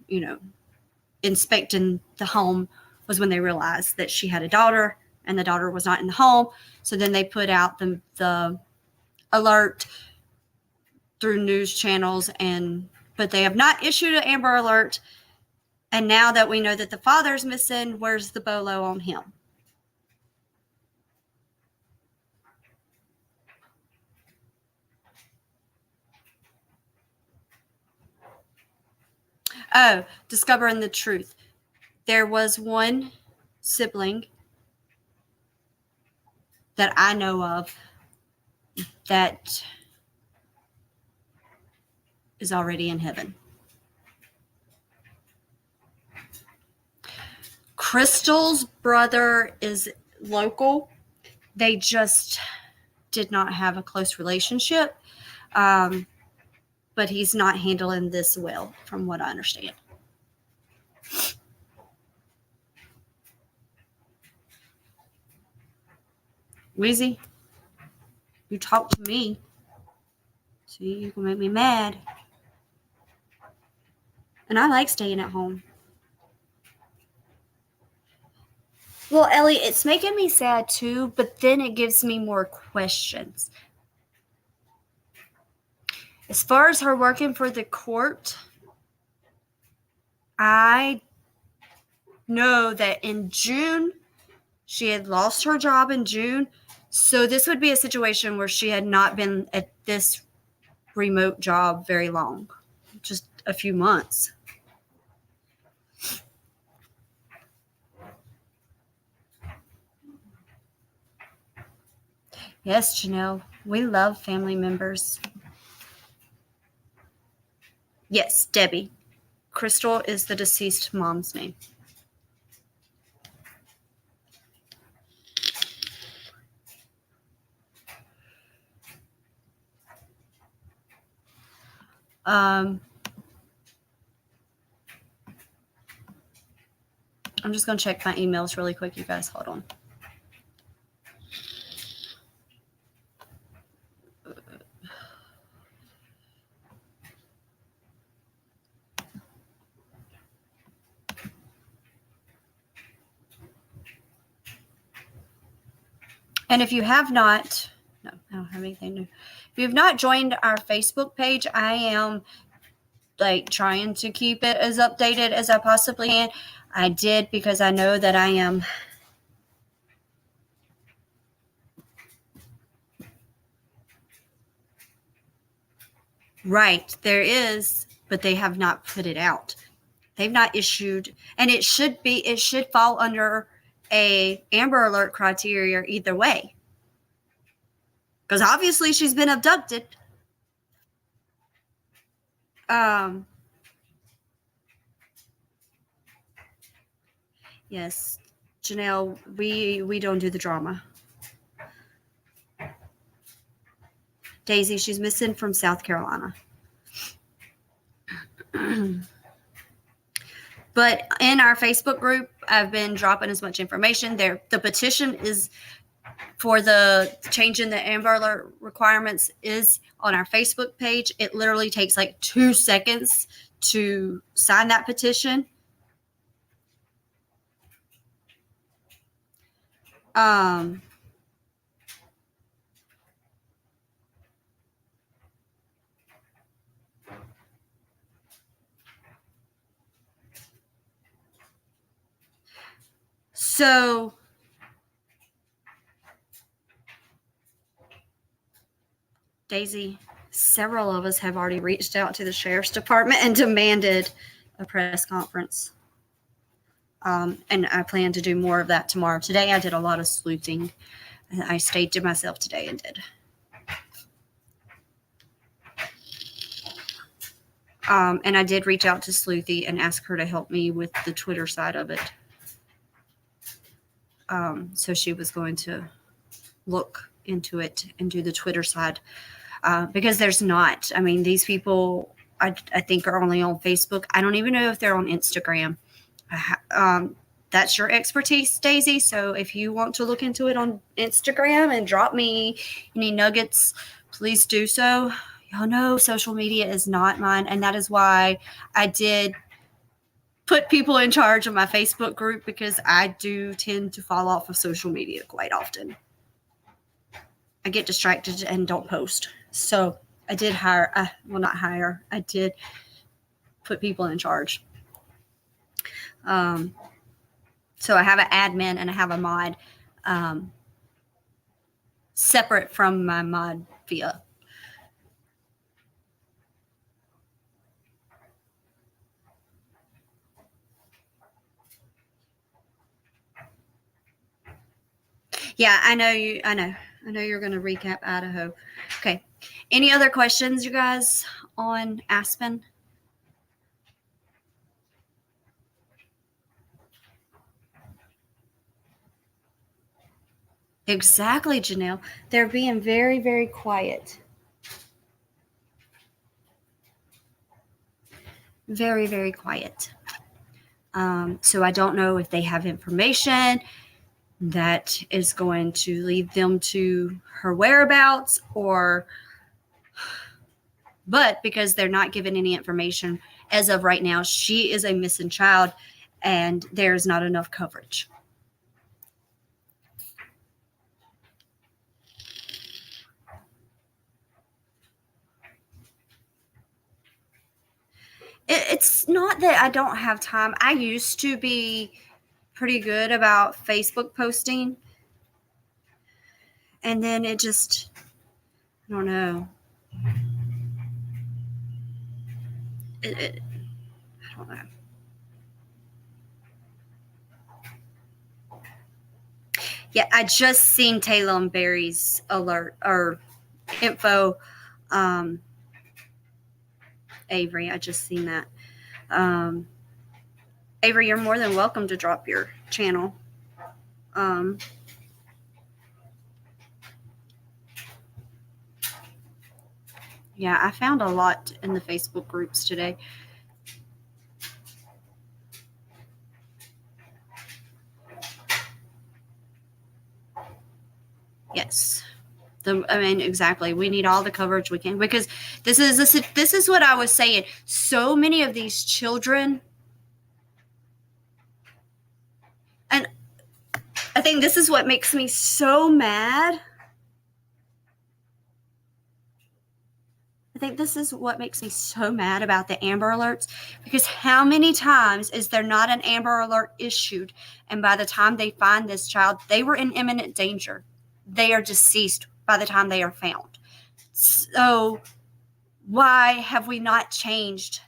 A: inspecting the home was when they realized that she had a daughter and the daughter was not in the home. So then they put out the alert through news channels, but they have not issued an Amber Alert. And now that we know that the father's missing, where's the bolo on him? Oh, discovering the truth. There was one sibling that I know of that is already in heaven. Crystal's brother is local. They just did not have a close relationship, but he's not handling this well, from what I understand. Weezy, you talk to me. See, you can make me mad. And I like staying at home. Well, Ellie, it's making me sad too, but then it gives me more questions. As far as her working for the court, I know that in June, she had lost her job in June. So this would be a situation where she had not been at this remote job very long, just a few months. Yes, Janelle, we love family members. Yes, Debbie. Crystal is the deceased mom's name. I'm just going to check my emails really quick, you guys. Hold on. And if you have not have anything new. If you've not joined our Facebook page, I am trying to keep it as updated as I possibly can. I did because I know that I am right. There is, but they have not put it out. They've not issued, and it should fall under a Amber Alert criteria either way. Because obviously she's been abducted. Yes, Janelle, we don't do the drama. Daisy, she's missing from South Carolina. But in our Facebook group, I've been dropping as much information there. The petition is for the change in the Amber Alert requirements is on our Facebook page. It literally takes 2 seconds to sign that petition. So Daisy, several of us have already reached out to the sheriff's department and demanded a press conference. And I plan to do more of that tomorrow. Today I did a lot of sleuthing. I stayed to myself today and did. And I did reach out to Sleuthy and ask her to help me with the Twitter side of it. So she was going to look into it and do the Twitter side. Because there's not. I mean, these people, I think, are only on Facebook. I don't even know if they're on Instagram. That's your expertise, Daisy. So if you want to look into it on Instagram and drop me any nuggets, please do so. Y'all know social media is not mine. And that is why I did put people in charge of my Facebook group, because I do tend to fall off of social media quite often. I get distracted and don't post. So I did I did put people in charge. So I have an admin and I have a mod separate from my mod via. Yeah, I know you're going to recap Idaho. Okay. Any other questions, you guys, on Aspen? Exactly, Janelle. They're being very, very quiet. Very, very quiet. So I don't know if they have information that is going to lead them to her whereabouts, but because they're not given any information as of right now, she is a missing child and there's not enough coverage. It's not that I don't have time. I used to be pretty good about Facebook posting. And then it just, I don't know. I don't know. Yeah, I just seen Taylor and Barry's alert or info. Avery, I just seen that. Avery, you're more than welcome to drop your channel. Yeah, I found a lot in the Facebook groups today. Yes. Exactly. We need all the coverage we can, because this is what I was saying. So many of these children, and I think this is what makes me so mad. think this is what makes me so mad about the Amber Alerts, because how many times is there not an Amber Alert issued, and by the time they find this child, they were in imminent danger. They are deceased by the time they are found. So why have we not changed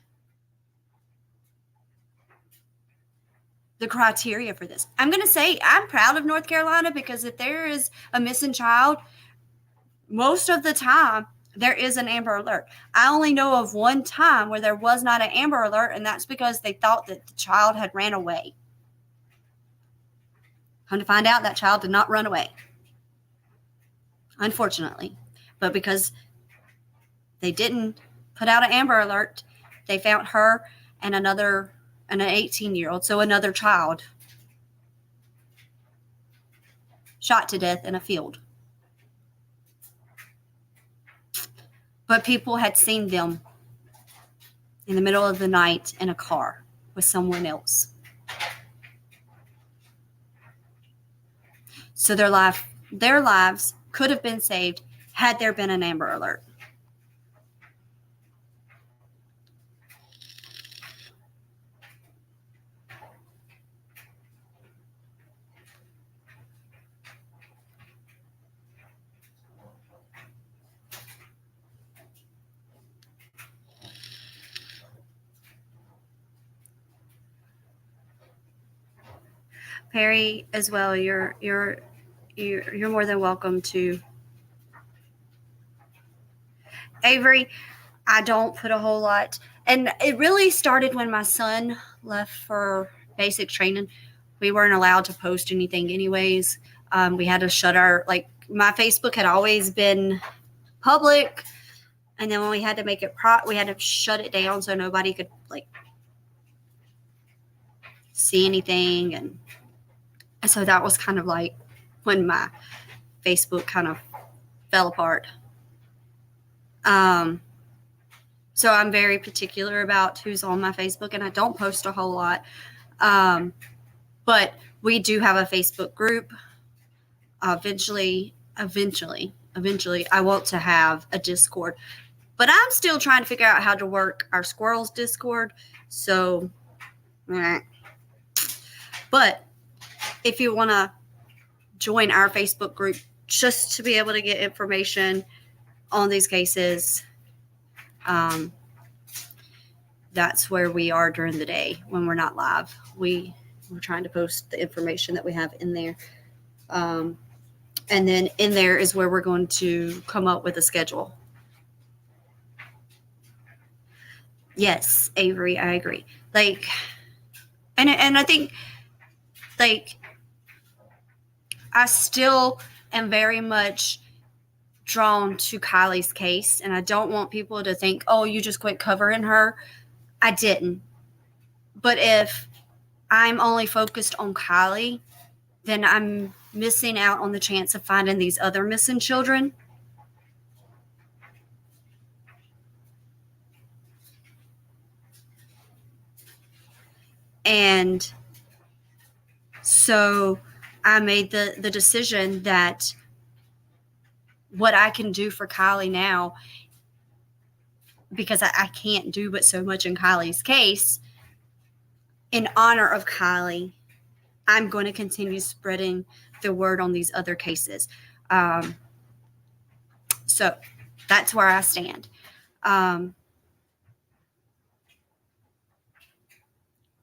A: the criteria for this? I'm going to say I'm proud of North Carolina, because if there is a missing child, most of the time there is an Amber Alert. I only know of one time where there was not an Amber Alert, and that's because they thought that the child had ran away. Come to find out, that child did not run away, unfortunately. But because they didn't put out an Amber Alert, they found her and an 18-year-old, so another child, shot to death in a field. But people had seen them in the middle of the night in a car with someone else. So their lives could have been saved had there been an Amber Alert. Perry, as well, you're more than welcome to. Avery, I don't put a whole lot. And it really started when my son left for basic training. We weren't allowed to post anything anyways. We had to shut my Facebook had always been public. And then when we had to make it we had to shut it down so nobody could see anything. And so that was kind of like when my Facebook kind of fell apart. So I'm very particular about who's on my Facebook, and I don't post a whole lot. But we do have a Facebook group. Eventually, I want to have a Discord. But I'm still trying to figure out how to work our squirrels Discord. So, but if you want to join our Facebook group just to be able to get information on these cases, that's where we are during the day when we're not live. We're trying to post the information that we have in there. And then in there is where we're going to come up with a schedule. Yes, Avery, I agree. And I think, I still am very much drawn to Kylie's case, and I don't want people to think, oh, you just quit covering her. I didn't. But if I'm only focused on Kylie, then I'm missing out on the chance of finding these other missing children. And so I made the decision that what I can do for Kylie now, because I can't do but so much in Kylie's case, in honor of Kylie, I'm going to continue spreading the word on these other cases. So that's where I stand.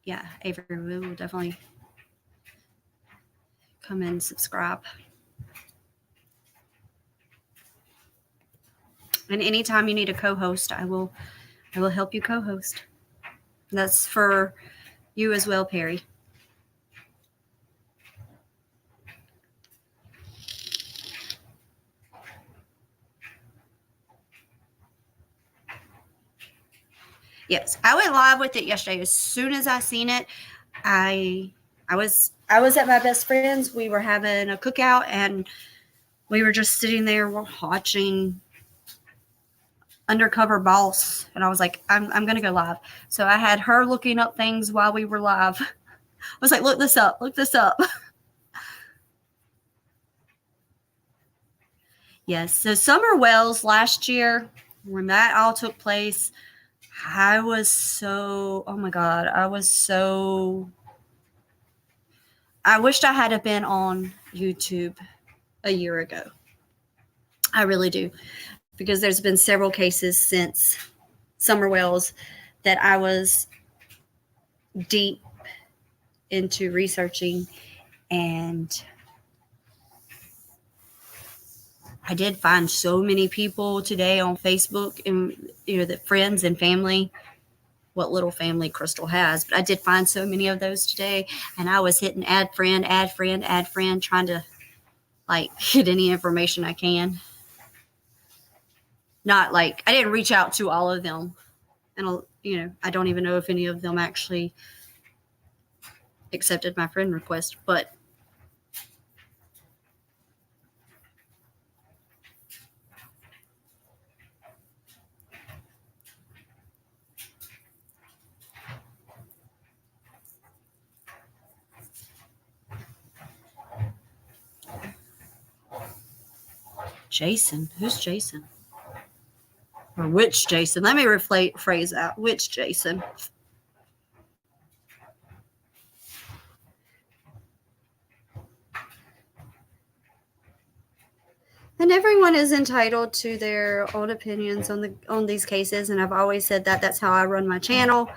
A: Yeah, Avery, we will definitely come and subscribe. And anytime you need a co-host, I will help you co-host. That's for you as well, Perry. Yes, I went live with it yesterday. As soon as I seen it, I was at my best friend's. We were having a cookout, and we were just sitting there watching Undercover Boss, and I was like, I'm gonna go live. So I had her looking up things while we were live. I was like, look this up. Yes. So Summer Wells last year, when that all took place, I was so, oh my God, I wished I had been on YouTube a year ago. I really do. Because there's been several cases since Summer Wells that I was deep into researching, and I did find so many people today on Facebook, and the friends and family, what little family Crystal has, but I did find so many of those today, and I was hitting add friend, add friend, add friend, trying to get any information I can. Not I didn't reach out to all of them, and I don't even know if any of them actually accepted my friend request, but Jason, who's Jason? Or which Jason? Let me rephrase that. Which Jason? And everyone is entitled to their own opinions on these cases, and I've always said that. That's how I run my channel.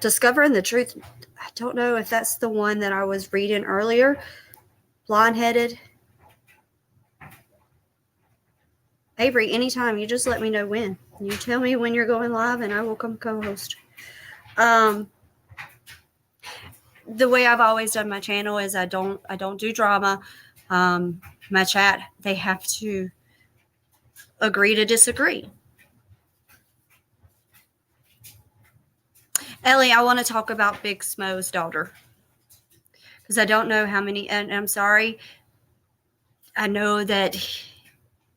A: Discovering the Truth. I don't know if that's the one that I was reading earlier. Blonde-headed. Avery, anytime, you just let me know when. You tell me when you're going live, and I will come co-host. The way I've always done my channel is I don't do drama. My chat, they have to agree to disagree. Ellie, I want to talk about Big Smo's daughter, because I don't know how many, and I'm sorry. I know that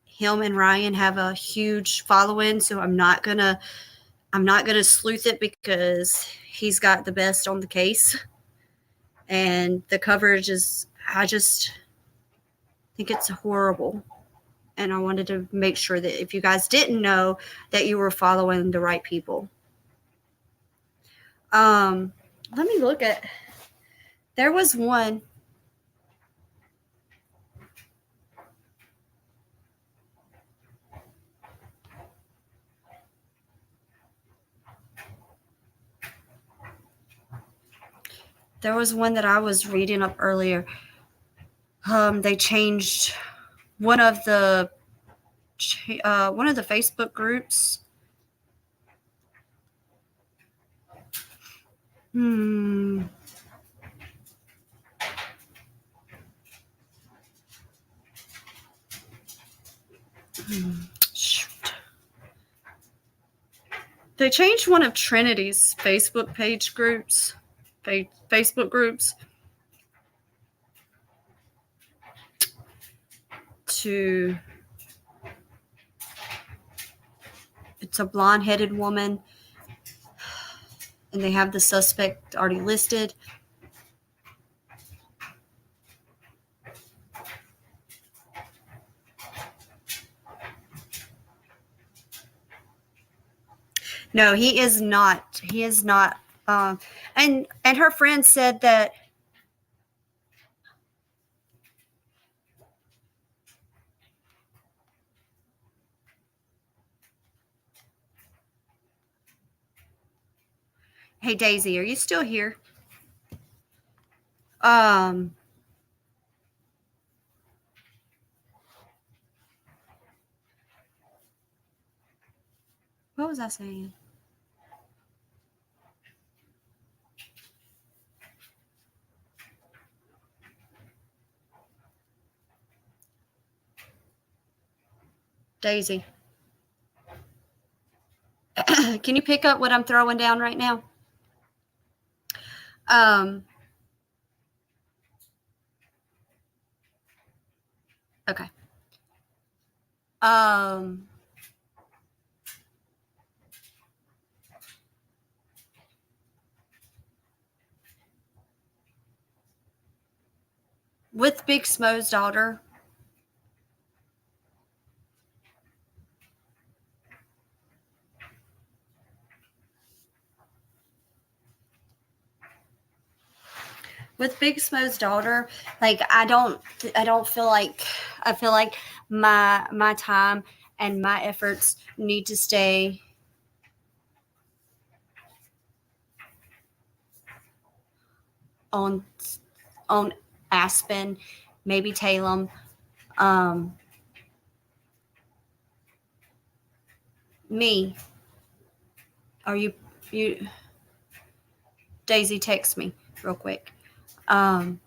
A: him and Ryan have a huge following, so I'm not gonna sleuth it, because he's got the best on the case, and the coverage is, I just think it's horrible. And I wanted to make sure that if you guys didn't know, that you were following the right people. Let me look at, there was one. There was one that I was reading up earlier. They changed one of the Facebook groups. Shoot. They changed one of Trinity's Facebook page groups, Facebook groups, to, it's a blonde-headed woman, and they have the suspect already listed. No, he is not. He is not. And her friend said that. Hey, Daisy, are you still here? What was I saying? Daisy. Can you pick up what I'm throwing down right now? Okay. with Big Smo's daughter. With Big Smo's daughter, like I don't feel like I feel like my time and my efforts need to stay on Aspen, maybe Talem. Um, me, are you Daisy? Text me real quick. Um,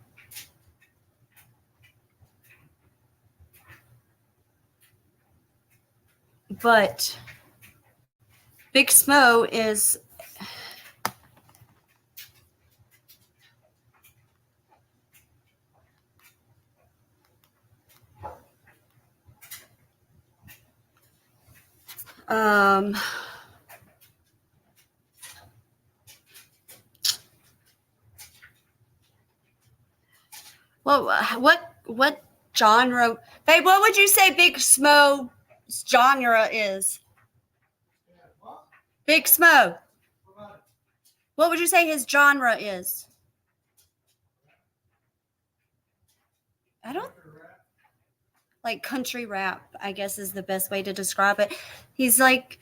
A: but Big Smo is um what genre, babe, what would you say Big Smo's genre is? Big Smo, what would you say his genre is? I don't like country rap, I guess is the best way to describe it. He's like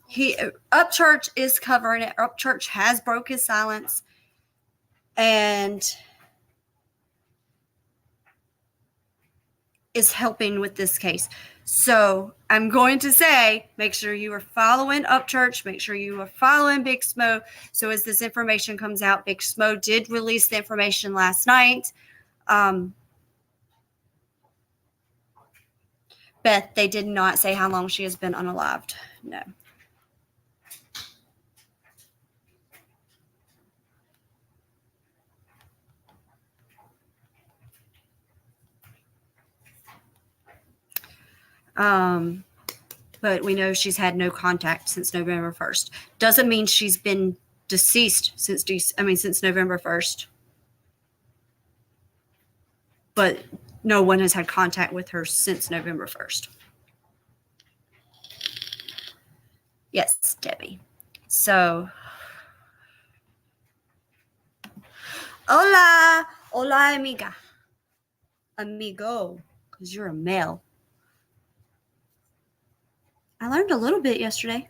A: he Upchurch is covering it. Upchurch has broke his silence and is helping with this case. So I'm going to say, make sure you are following Upchurch. Make sure you are following Big Smo. So as this information comes out, Big Smo did release the information last night. Beth, they did not say how long she has been unalived. No. But we know she's had no contact since November 1st. Doesn't mean she's been deceased since November 1st. But no one has had contact with her since November 1st. Yes, Debbie. So, hola, amiga, amigo, because you're a male. I learned a little bit yesterday.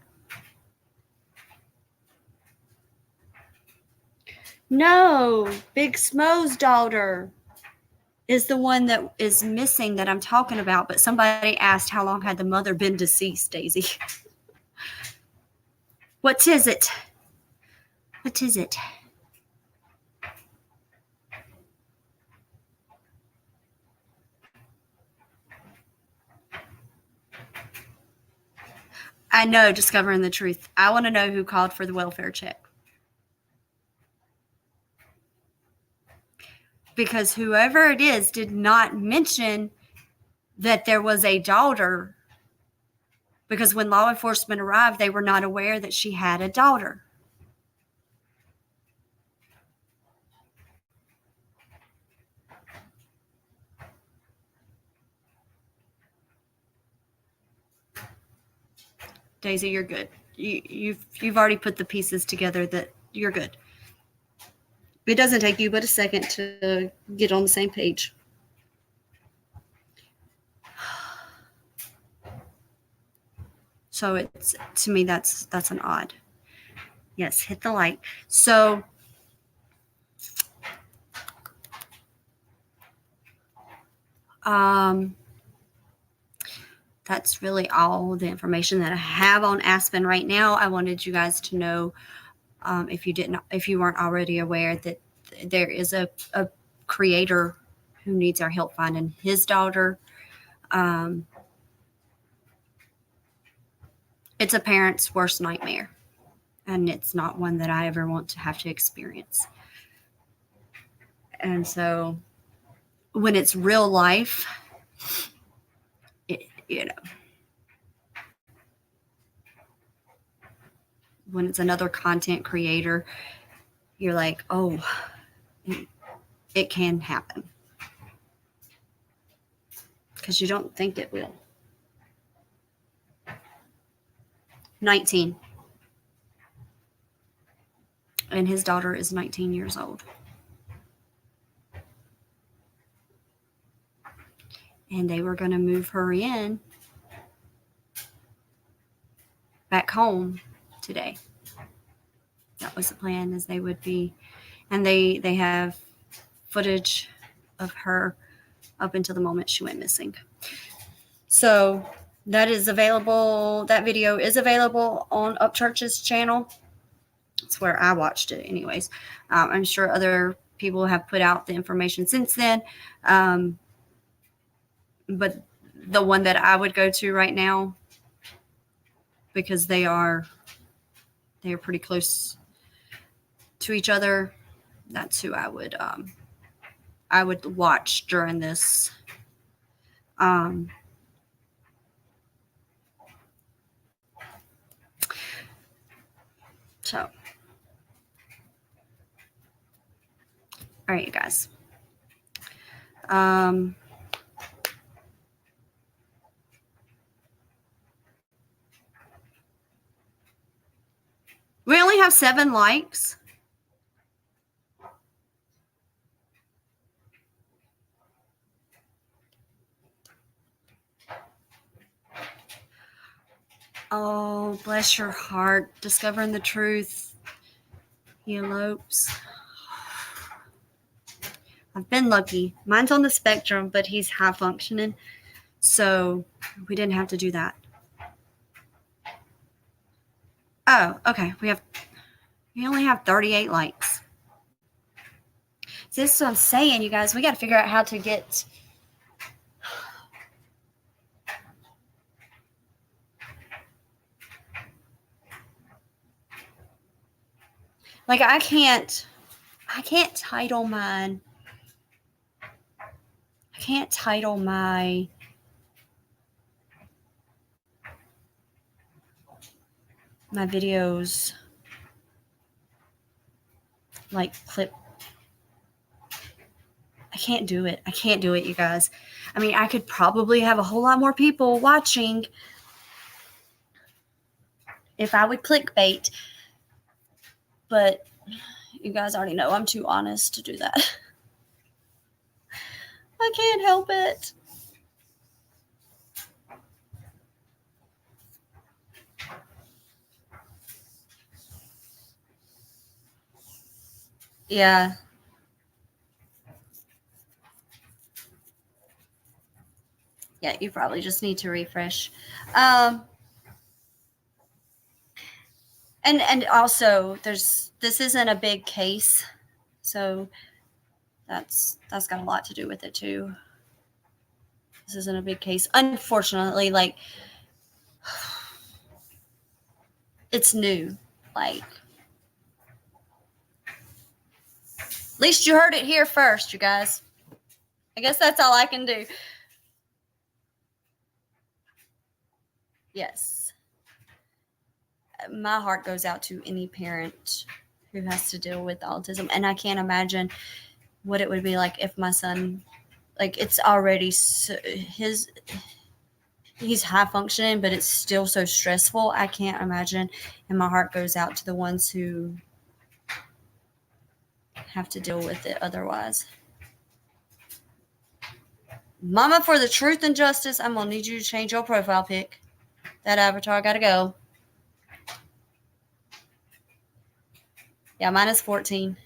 A: No, Big Smo's daughter is the one that is missing that I'm talking about. But somebody asked how long had the mother been deceased, Daisy. What is it? What is it? I know, discovering the truth. I want to know who called for the welfare check. Because whoever it is did not mention that there was a daughter. Because when law enforcement arrived, they were not aware that she had a daughter. Daisy, you're good. You've already put the pieces together that you're good. It doesn't take you but a second to get on the same page. So it's, to me, that's an odd. Yes, hit the like. So that's really all the information that I have on Aspen right now. I wanted you guys to know, if you weren't already aware, that there is a creator who needs our help finding his daughter. It's a parent's worst nightmare, and it's not one that I ever want to have to experience. And so when it's real life, when it's another content creator, you're like, oh, it can happen. Because you don't think it will. 19. And his daughter is 19 years old. And they were going to move her in back home today. That was the plan, is they would be, and they have footage of her up until the moment she went missing. So that is available. That video is available on Upchurch's channel. It's where I watched it anyways. I'm sure other people have put out the information since then. But the one that I would go to right now, because they are pretty close to each other, that's who I would watch during this. So, all right, you guys. We only have 7 likes. Oh, bless your heart. Discovering the truth. He elopes. I've been lucky. Mine's on the spectrum, but he's high functioning. So we didn't have to do that. Oh, okay. We only have 38 likes. So this is what I'm saying, you guys. We got to figure out how to get... Like, I can't title mine. I can't title my videos like clip. I can't do it. I can't do it, you guys. I mean, I could probably have a whole lot more people watching if I would clickbait, but you guys already know I'm too honest to do that. I can't help it. Yeah. Yeah, you probably just need to refresh. And also this isn't a big case, so that's got a lot to do with it too. This isn't a big case. Unfortunately, like, it's new. Like, at least you heard it here first, you guys. I guess that's all I can do. Yes. My heart goes out to any parent who has to deal with autism. And I can't imagine what it would be like if my son, like, it's already he's high functioning, but it's still so stressful. I can't imagine. And my heart goes out to the ones who have to deal with it otherwise. Mama, for the truth and justice, I'm going to need you to change your profile pic. That avatar got to go. Yeah, mine is 14.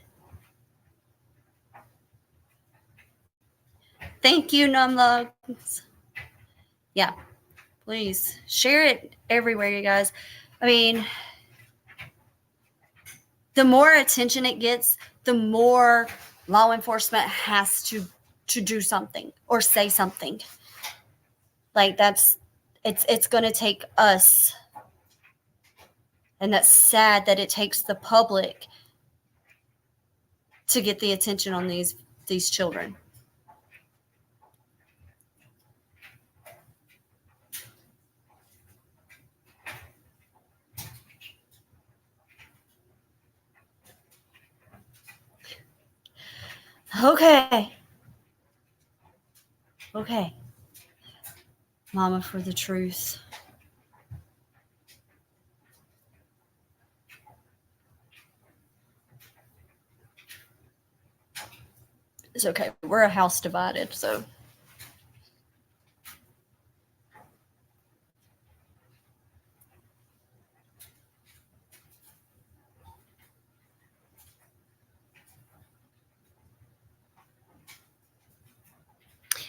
A: Thank you, Numlugs. Yeah, please share it everywhere, you guys. I mean, the more attention it gets, the more law enforcement has to do something or say something. Like, it's going to take us. And that's sad that it takes the public to get the attention on these children. Okay. Okay. Mama for the truth. It's okay. We're a house divided, so.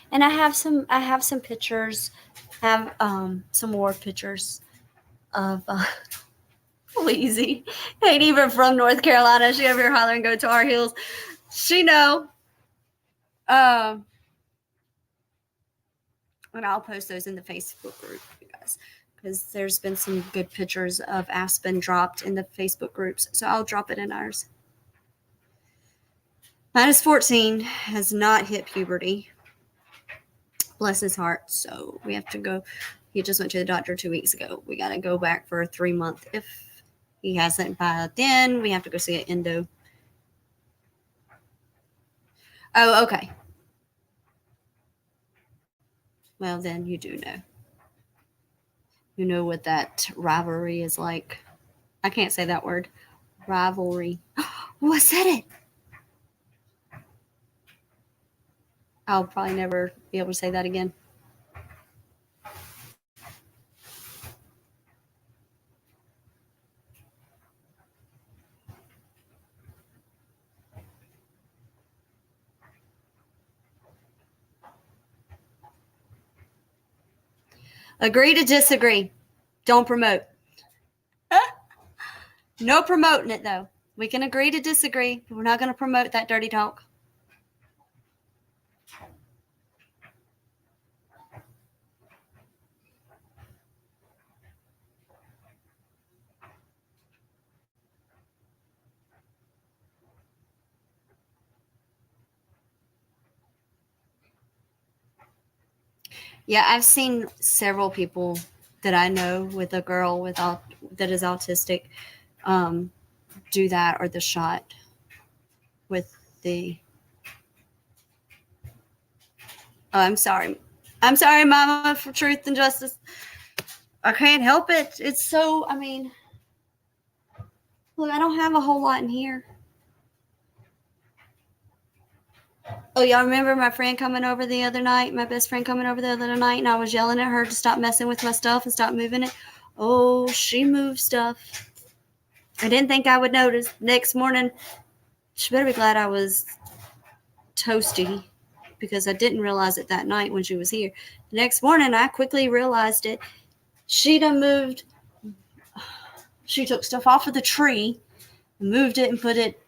A: And I have some pictures. I have some more pictures of Wheezy. Ain't even from North Carolina. She over here hollering go Tar Heels. She know. And I'll post those in the Facebook group, you guys, because there's been some good pictures of Aspen dropped in the Facebook groups. So I'll drop it in ours. Minus 14 has not hit puberty. Bless his heart. So we have to go. He just went to the doctor 2 weeks ago. We got to go back for a 3-month. If he hasn't by then, we have to go see an endo. Oh, okay. Well, then you do know. You know what that rivalry is like. I can't say that word. Rivalry. Oh, I said it. I'll probably never be able to say that again. Agree to disagree. Don't promote. No promoting it, though. We can agree to disagree, but we're not going to promote that dirty talk. Yeah, I've seen several people that I know with a girl that is autistic do that, or the shot with the. Oh, I'm sorry, Mama, for truth and justice. I can't help it. It's so. I mean, look, I don't have a whole lot in here. Oh, y'all remember my friend coming over the other night? My best friend coming over the other night, and I was yelling at her to stop messing with my stuff and stop moving it. Oh, she moved stuff. I didn't think I would notice. Next morning, she better be glad I was toasty, because I didn't realize it that night when she was here. The next morning, I quickly realized it. She done moved. She took stuff off of the tree, moved it, and put it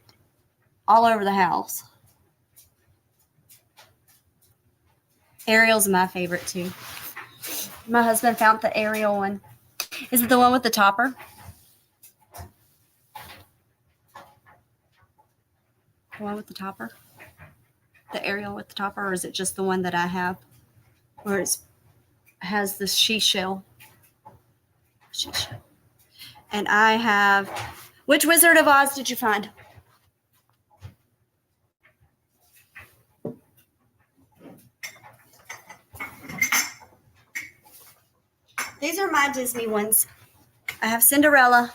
A: all over the house. Ariel's my favorite too. My husband found the Ariel one. Is it the one with the topper? The one with the topper? The Ariel with the topper, or is it just the one that I have? Or it has the shell? And I have. Which Wizard of Oz did you find? These are my Disney ones. I have Cinderella.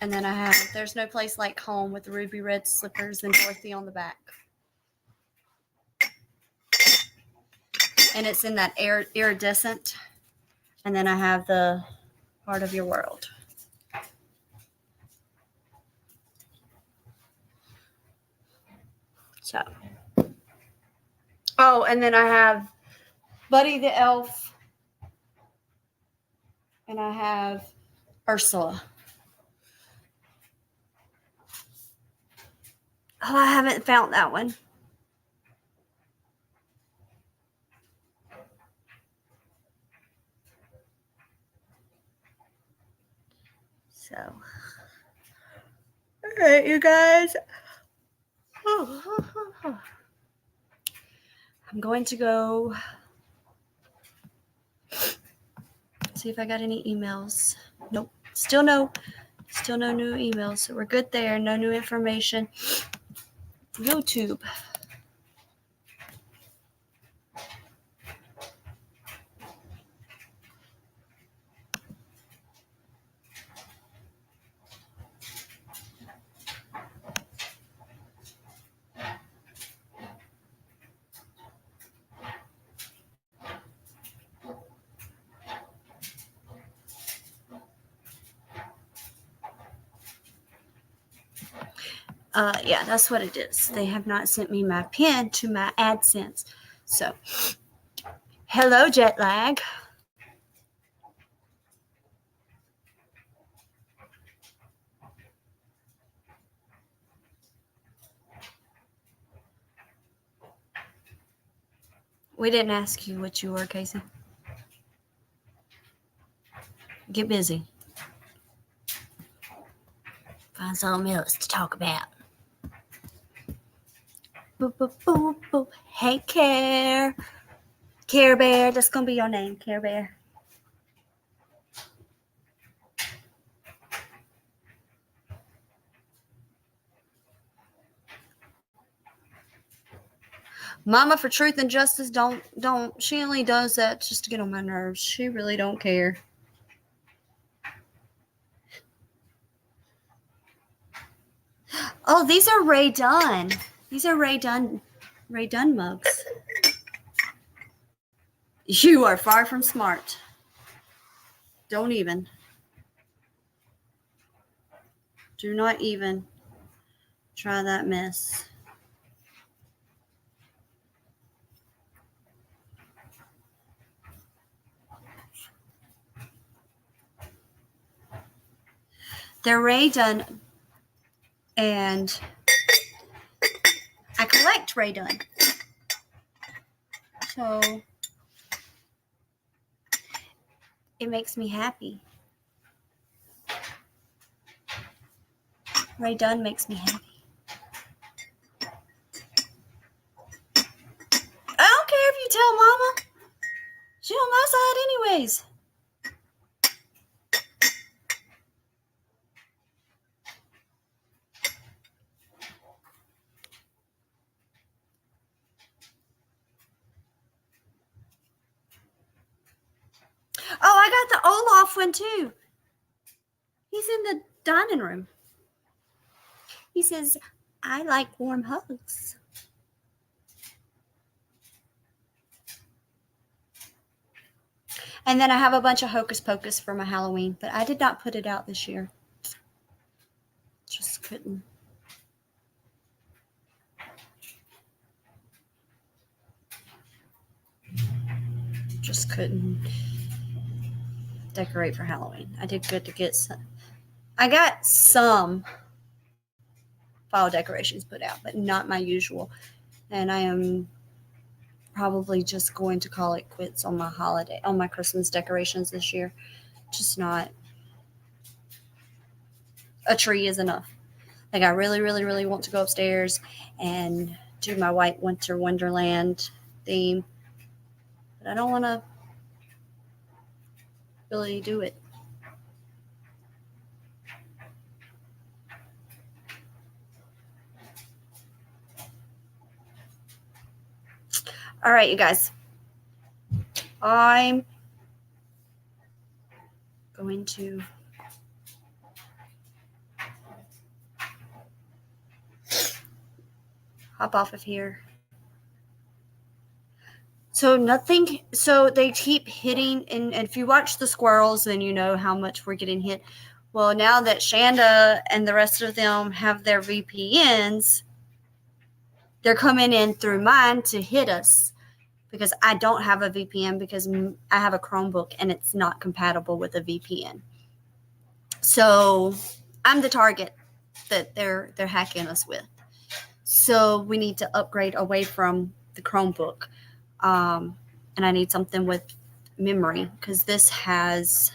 A: And then I have There's No Place Like Home with the ruby red slippers and Dorothy on the back. And it's in that iridescent. And then I have the Part of Your World. So. Oh, and then I have Buddy the Elf. And I have Ursula. Oh, I haven't found that one. So, all right, you guys. I'm going to go see if I got any emails. Nope. Still no Still no new emails, so we're good there. No new information. YouTube. Yeah, that's what it is. They have not sent me my PIN to my AdSense. So, hello, jet lag. We didn't ask you what you were, Casey. Get busy. Find something else to talk about. Boop, boop, boop, boop. Hey, Care Bear. That's going to be your name, Care Bear. Mama for Truth and Justice don't. She only does that just to get on my nerves. She really don't care. Oh, these are Ray Dunn. These are Ray Dunn mugs. You are far from smart. Don't even. Do not even try that mess. They're Ray Dunn, and I collect Ray Dunn. So it makes me happy. Ray Dunn makes me happy. I don't care if you tell Mama. She on my side anyways. Oh, I got the Olaf one too. He's in the dining room. He says, I like warm hugs. And then I have a bunch of Hocus Pocus for my Halloween, but I did not put it out this year. Just couldn't. Just couldn't decorate for Halloween. I did good to get some. I got some fall decorations put out, but not my usual. And I am probably just going to call it quits on my Christmas decorations this year. Just not. A tree is enough. Like, I really, really, really want to go upstairs and do my White Winter Wonderland theme. But I don't want to really do it. All right, you guys. I'm going to hop off of here. So they keep hitting, and if you watch the squirrels, then you know how much we're getting hit. Well, now that Shanda and the rest of them have their VPNs, they're coming in through mine to hit us because I don't have a VPN because I have a Chromebook and it's not compatible with a VPN. So I'm the target that they're hacking us with. So we need to upgrade away from the Chromebook. And I need something with memory because this has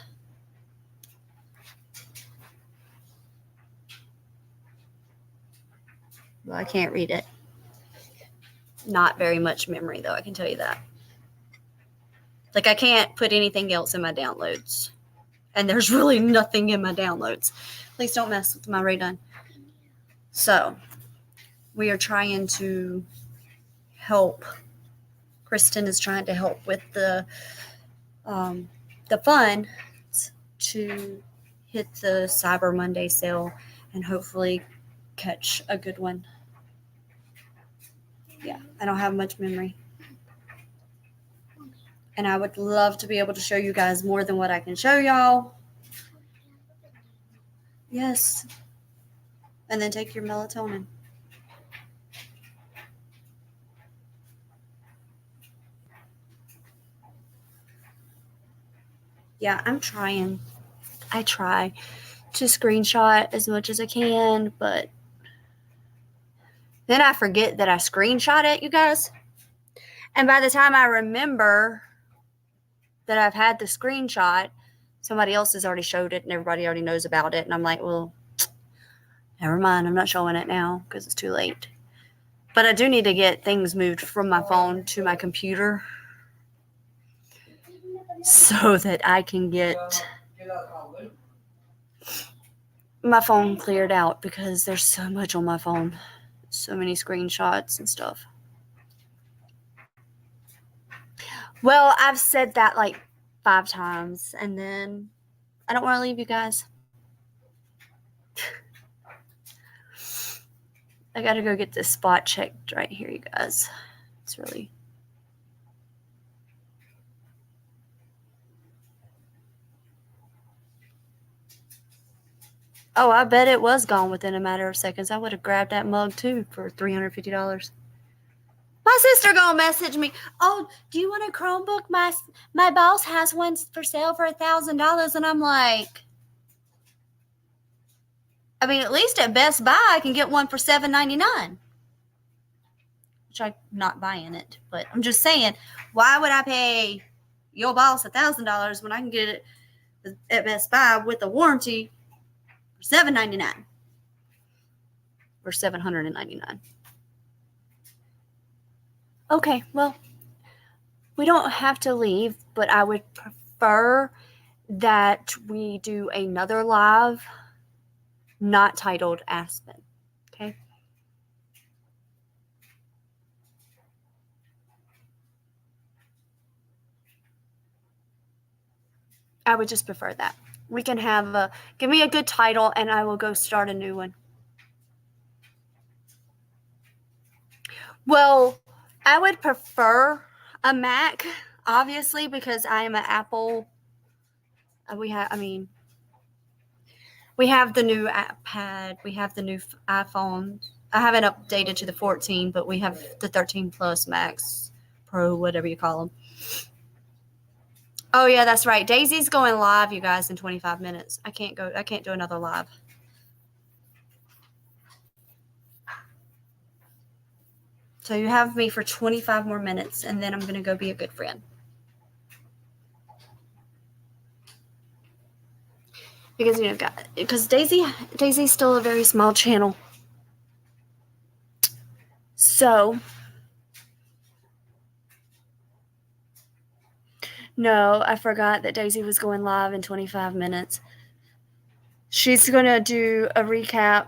A: I can't read it. Not very much memory though, I can tell you that. Like, I can't put anything else in my downloads. and there's really nothing in my downloads. Please don't mess with my redone. So we are trying to help. Kristen is trying to help with the fund to hit the Cyber Monday sale and hopefully catch a good one. Yeah, I don't have much memory. And I would love to be able to show you guys more than what I can show y'all. Yes. And then take your melatonin. Yeah, I'm trying. I try to screenshot as much as I can, but then I forget that I screenshot it, you guys. And by the time I remember that I've had the screenshot, somebody else has already showed it and everybody already knows about it. And I'm like, well, never mind. I'm not showing it now because it's too late. But I do need to get things moved from my phone to my computer so that I can get my phone cleared out because there's so much on my phone. So many screenshots and stuff. Well, I've said that like 5 times, and then I don't want to leave you guys. I got to go get this spot checked right here, you guys. It's really... Oh, I bet it was gone within a matter of seconds. I would have grabbed that mug too for $350. My sister gonna message me. Oh, do you want a Chromebook? My boss has one for sale for $1,000, and I'm like, I mean, at least at Best Buy I can get one for $7.99. Which I'm not buying it, but I'm just saying, why would I pay your boss $1,000 when I can get it at Best Buy with a warranty for $7.99 or $799? Okay, well, we don't have to leave, but I would prefer that we do another live not titled Aspen. Okay. I would just prefer that. We can have give me a good title and I will go start a new one. Well, I would prefer a Mac, obviously, because I am an Apple. We have the new iPad. We have the new iPhone. I haven't updated to the 14, but we have the 13 Plus Max Pro, whatever you call them. Oh yeah, that's right. Daisy's going live, you guys, in 25 minutes. I can't do another live. So you have me for 25 more minutes, and then I'm going to go be a good friend. Because Daisy's still a very small channel. So, no, I forgot that Daisy was going live in 25 minutes. She's going to do a recap.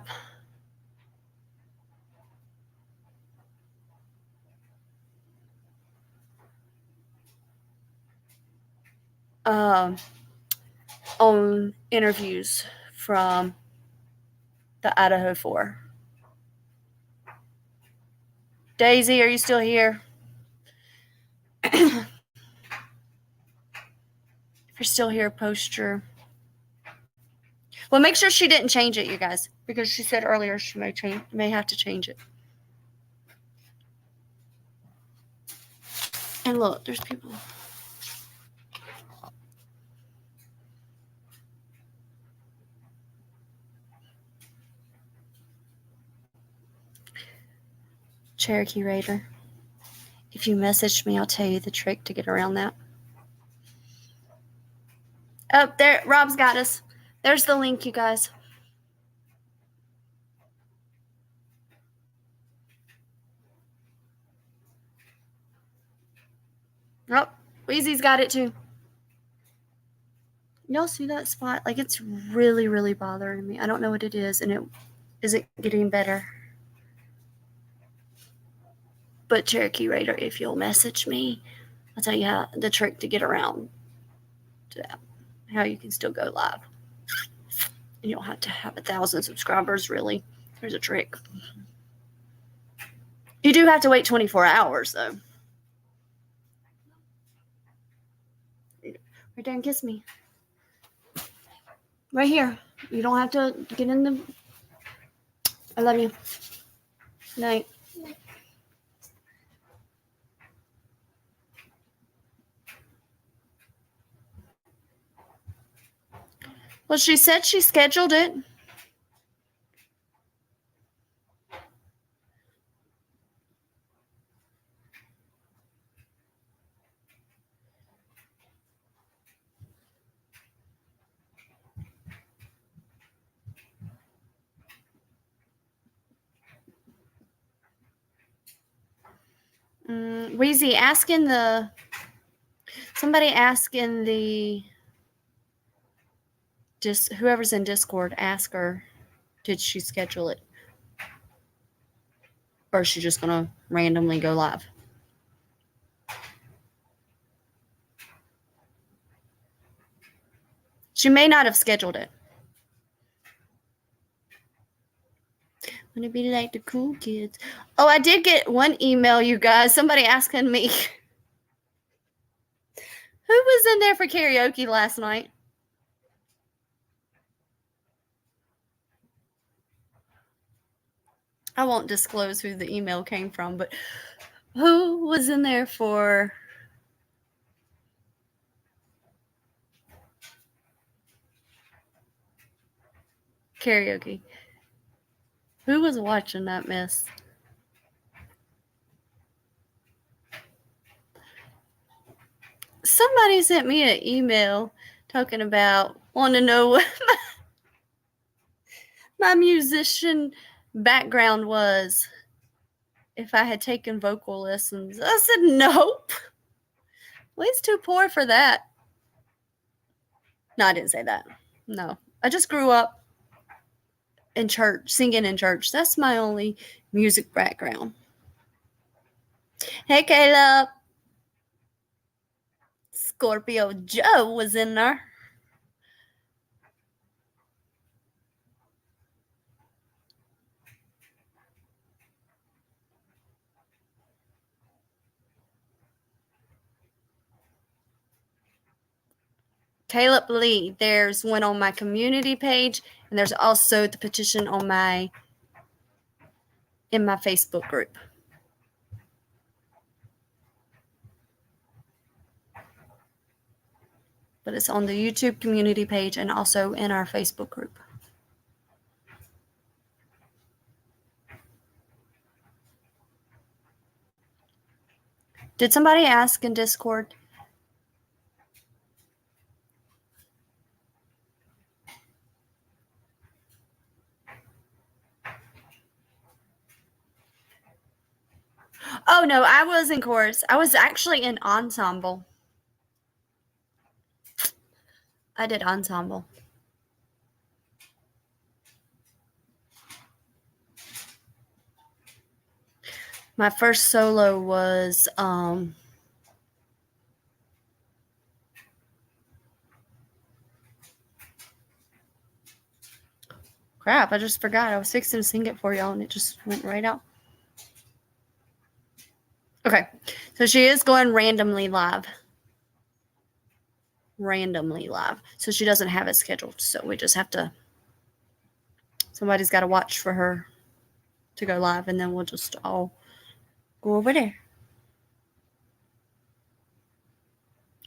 A: On interviews from the Idaho 4. Daisy, are you still here? If you're still here, post your... Well, make sure she didn't change it, you guys, because she said earlier she may have to change it. And look, there's people. Cherokee Raider. If you message me, I'll tell you the trick to get around that. Oh, there, Rob's got us. There's the link, you guys. Oh, Weezy's got it too. Y'all see that spot? Like, it's really, really bothering me. I don't know what it is, and it isn't getting better. But Cherokee Raider, if you'll message me, I'll tell you how the trick to get around to that. How you can still go live. And you don't have to have 1,000 subscribers, really. There's a trick. You do have to wait 24 hours, though. Right there and kiss me. Right here. You don't have to get in the... I love you. Night. Well, she said she scheduled it. Weezy, somebody ask in the, just whoever's in Discord, ask her, did she schedule it? Or is she just going to randomly go live? She may not have scheduled it. Want to be like the cool kids. Oh, I did get one email, you guys. Somebody asking me, who was in there for karaoke last night? I won't disclose who the email came from, but who was in there for karaoke? Who was watching that mess? Somebody sent me an email talking about wanting to know what my musician background was, if I had taken vocal lessons. I said, nope. Well, he's too poor for that. No, I didn't say that. No, I just grew up in church, singing in church. That's my only music background. Hey, Caleb. Scorpio Joe was in there. Caleb Lee. There's one on my community page, and there's also the petition on in my Facebook group. But it's on the YouTube community page and also in our Facebook group. Did somebody ask in Discord? Oh, no, I was in chorus. I was actually in ensemble. I did ensemble. My first solo was crap, I just forgot. I was fixing to sing it for y'all and it just went right out. Okay, so she is going randomly live. So she doesn't have it scheduled. So we just have to, somebody's got to watch for her to go live, and then we'll just all go over there.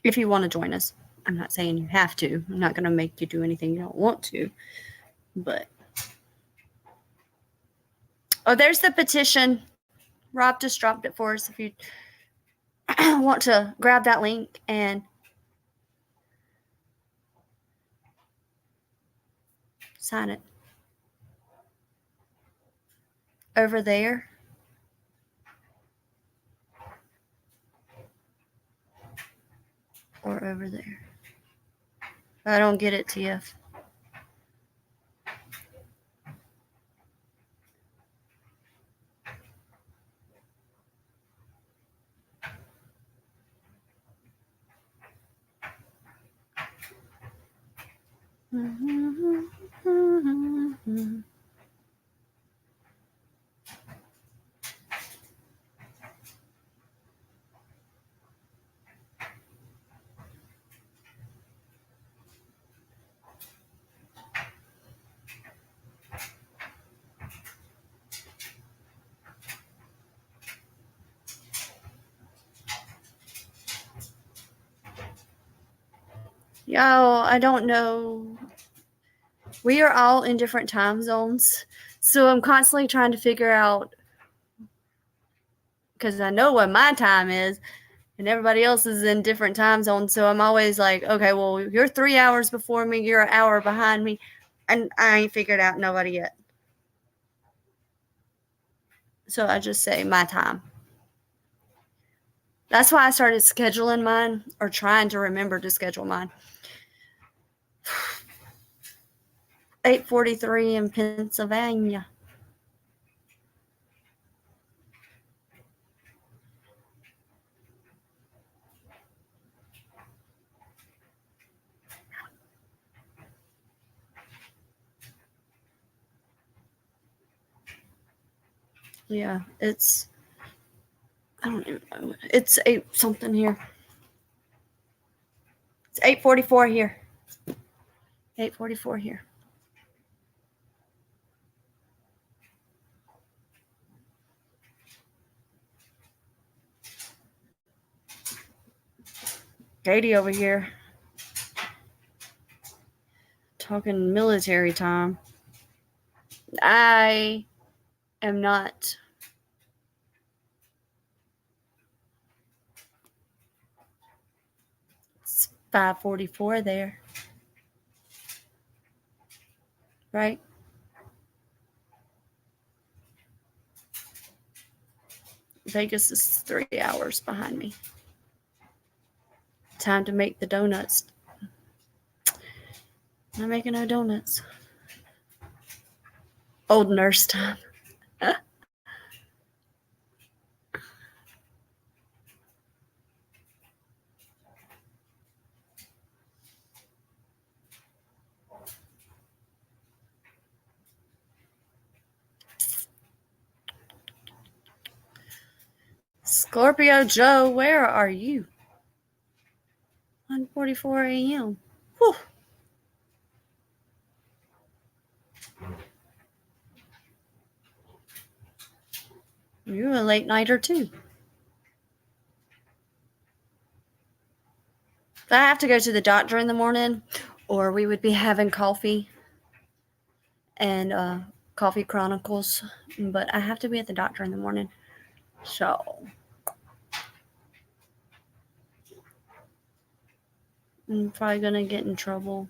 A: If you want to join us. I'm not saying you have to. I'm not going to make you do anything you don't want to. But, oh, there's the petition. Rob just dropped it for us. If you want to grab that link and sign it. Over there. Or over there. I don't get it, TF. Y'all, I don't know. We are all in different time zones. So I'm constantly trying to figure out, because I know what my time is, and everybody else is in different time zones. So I'm always like, okay, well, you're 3 hours before me, you're an hour behind me, and I ain't figured out nobody yet. So I just say my time. That's why I started scheduling mine, or trying to remember to schedule mine. 8:43 in Pennsylvania. Yeah, it's, I don't even know. It's 8 something here. It's 8:44 here. 8:44 here. Katie over here talking military time. I am not. It's 5:44 there. Right? Vegas is 3 hours behind me. Time to make the donuts. Not making no donuts. Old nurse time. Scorpio Joe, where are you? 1:44 a.m. Whew. You're a late nighter too. I have to go to the doctor in the morning, or we would be having coffee and Coffee Chronicles. But I have to be at the doctor in the morning. So I'm probably going to get in trouble.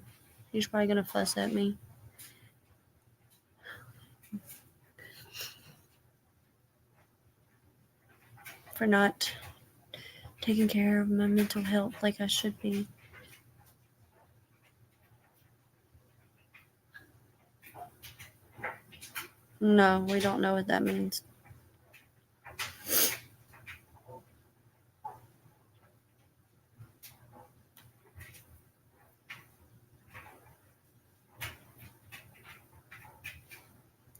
A: He's probably going to fuss at me. For not taking care of my mental health like I should be. No, we don't know what that means.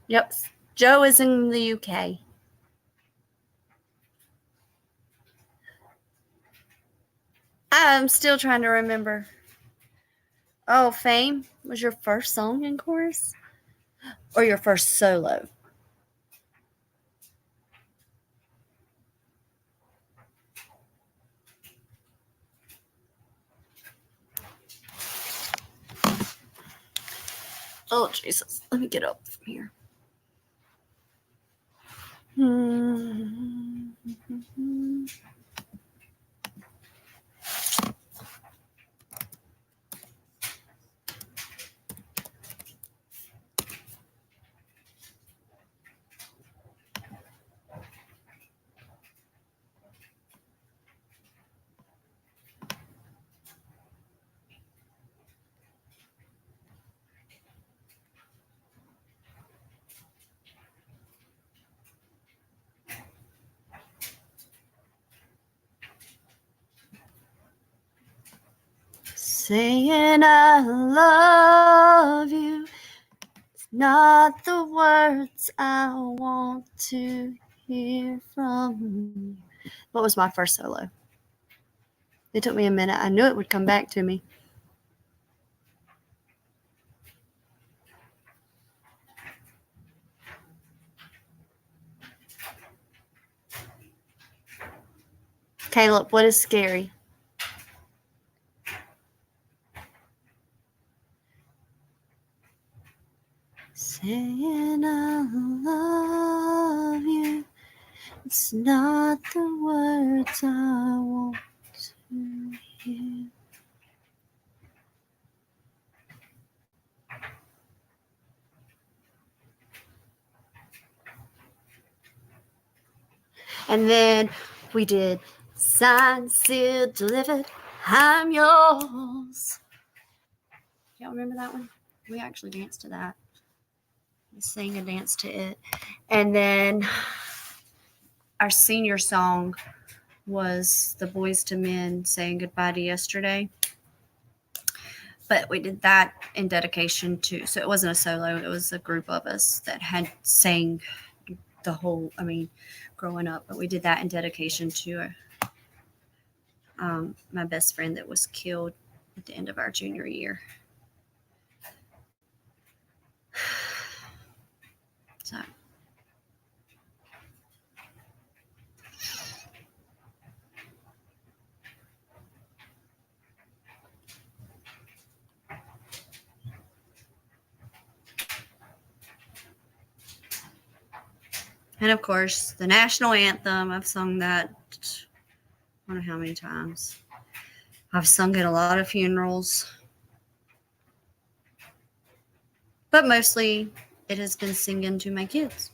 A: Yep. Joe is in the UK. I'm still trying to remember. Oh, Fame was your first song in chorus? Or your first solo? Oh, Jesus. Let me get up from here. saying I love you. It's not the words I want to hear from you. What was my first solo? It took me a minute. I knew it would come back to me. Caleb, what is scary? Saying I love you. It's not the words I want to hear. And then we did signed, sealed, delivered. I'm yours. Y'all remember that one? We actually danced to that. We sang and danced to it. And then our senior song was the Boys to Men saying goodbye to yesterday. But we did that in dedication to, so it wasn't a solo, it was a group of us that had sang the whole, growing up. But we did that in dedication to my best friend that was killed at the end of our junior year. So. And of course, the national anthem. I've sung that I don't know how many times. I've sung at a lot of funerals. But mostly it has been singing to my kids.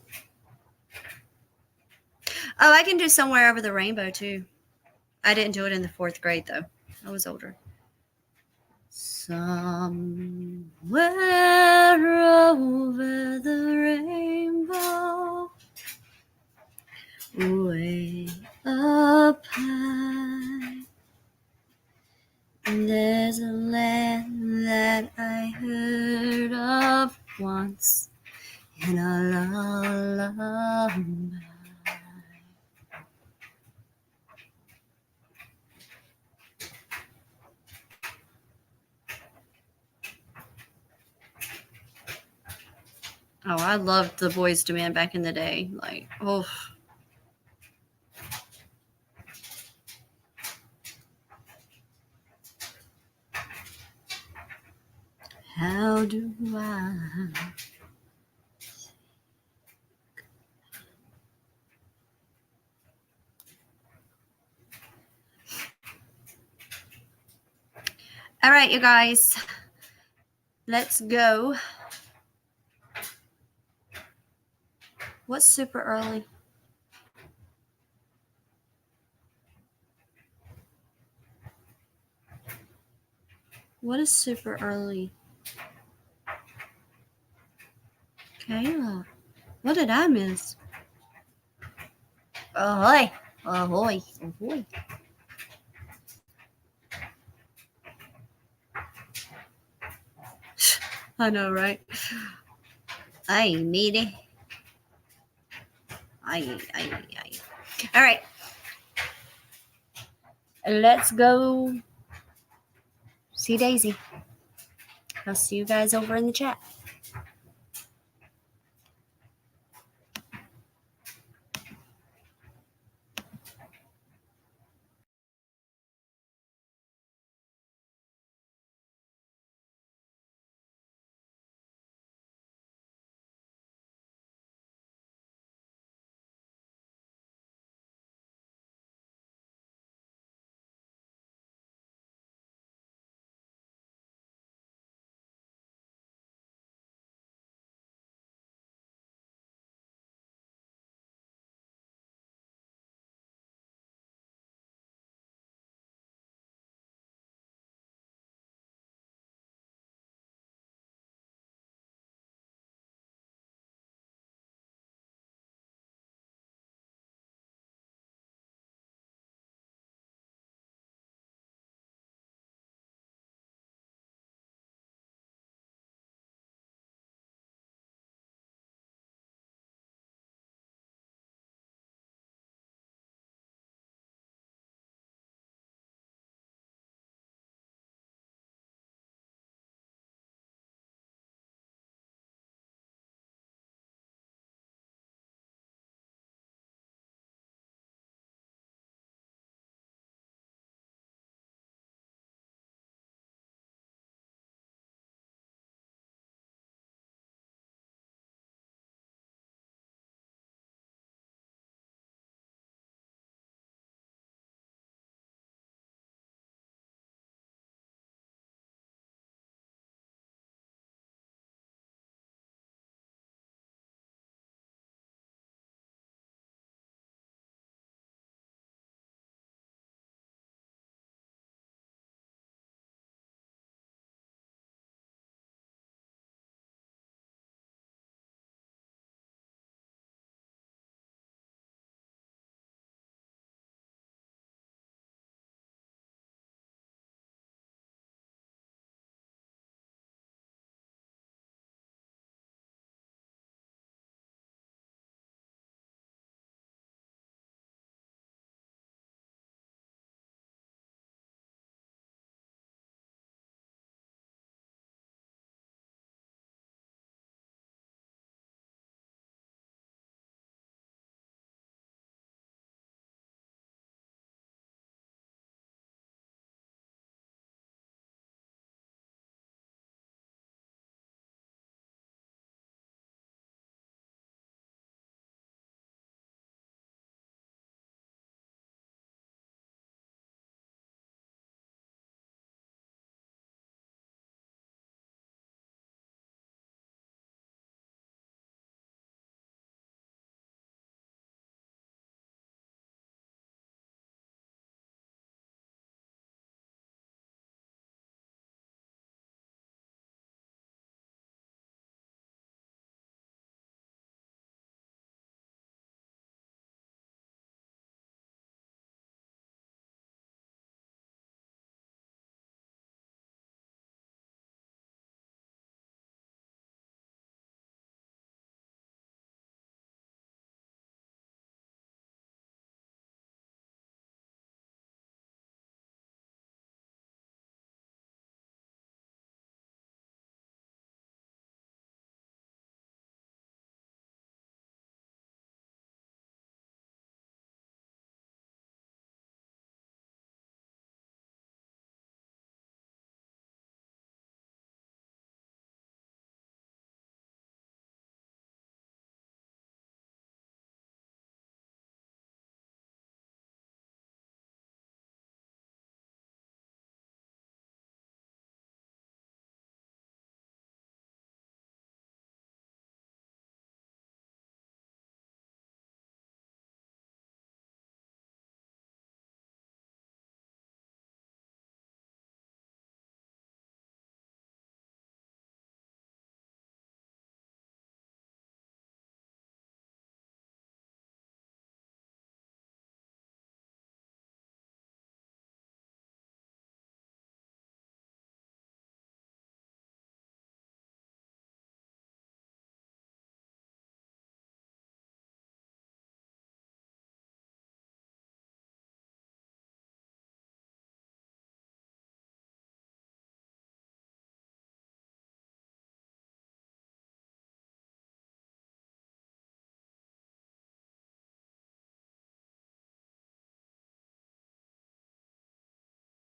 A: Oh, I can do Somewhere Over the Rainbow too. I didn't do it in the 4th grade though. I was older. Somewhere over the rainbow, way up high, there's a land that I heard of once in a lullaby. Oh, I loved the Boys to Men back in the day. Like, oh. How do I? All right, you guys. Let's go. What's super early? What is super early? Kayla, what did I miss? Ahoy, ahoy, ahoy. I know, right? I need it. I. All right. Let's go see Daisy. I'll see you guys over in the chat.